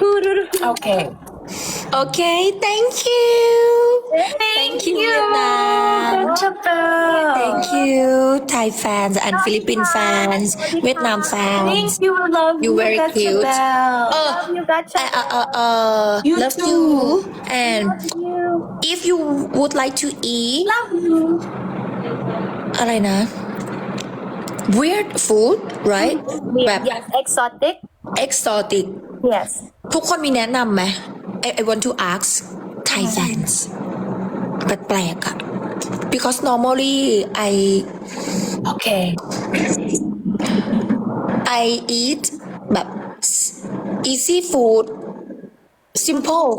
Speaker 4: Hurur.
Speaker 1: Okay.
Speaker 5: okay thank you Thank you, Vietnam. Thank you, Thai fans and Philippine fans, Vietnam fans.
Speaker 1: Thank you. Love
Speaker 5: You very cute.
Speaker 4: You gotcha.
Speaker 1: You
Speaker 5: Love
Speaker 1: too.
Speaker 5: you. And
Speaker 4: You.
Speaker 5: if you would like to eat,อะไรนะ weird food, right? แบบ
Speaker 4: Yes, exotic.
Speaker 5: exotic.
Speaker 4: Yes.
Speaker 5: ทุกคนมีแนะนำไหม I want to ask Thai fans แปลกๆอะ because normally
Speaker 1: Okay.
Speaker 5: I eat แบบ easy food simple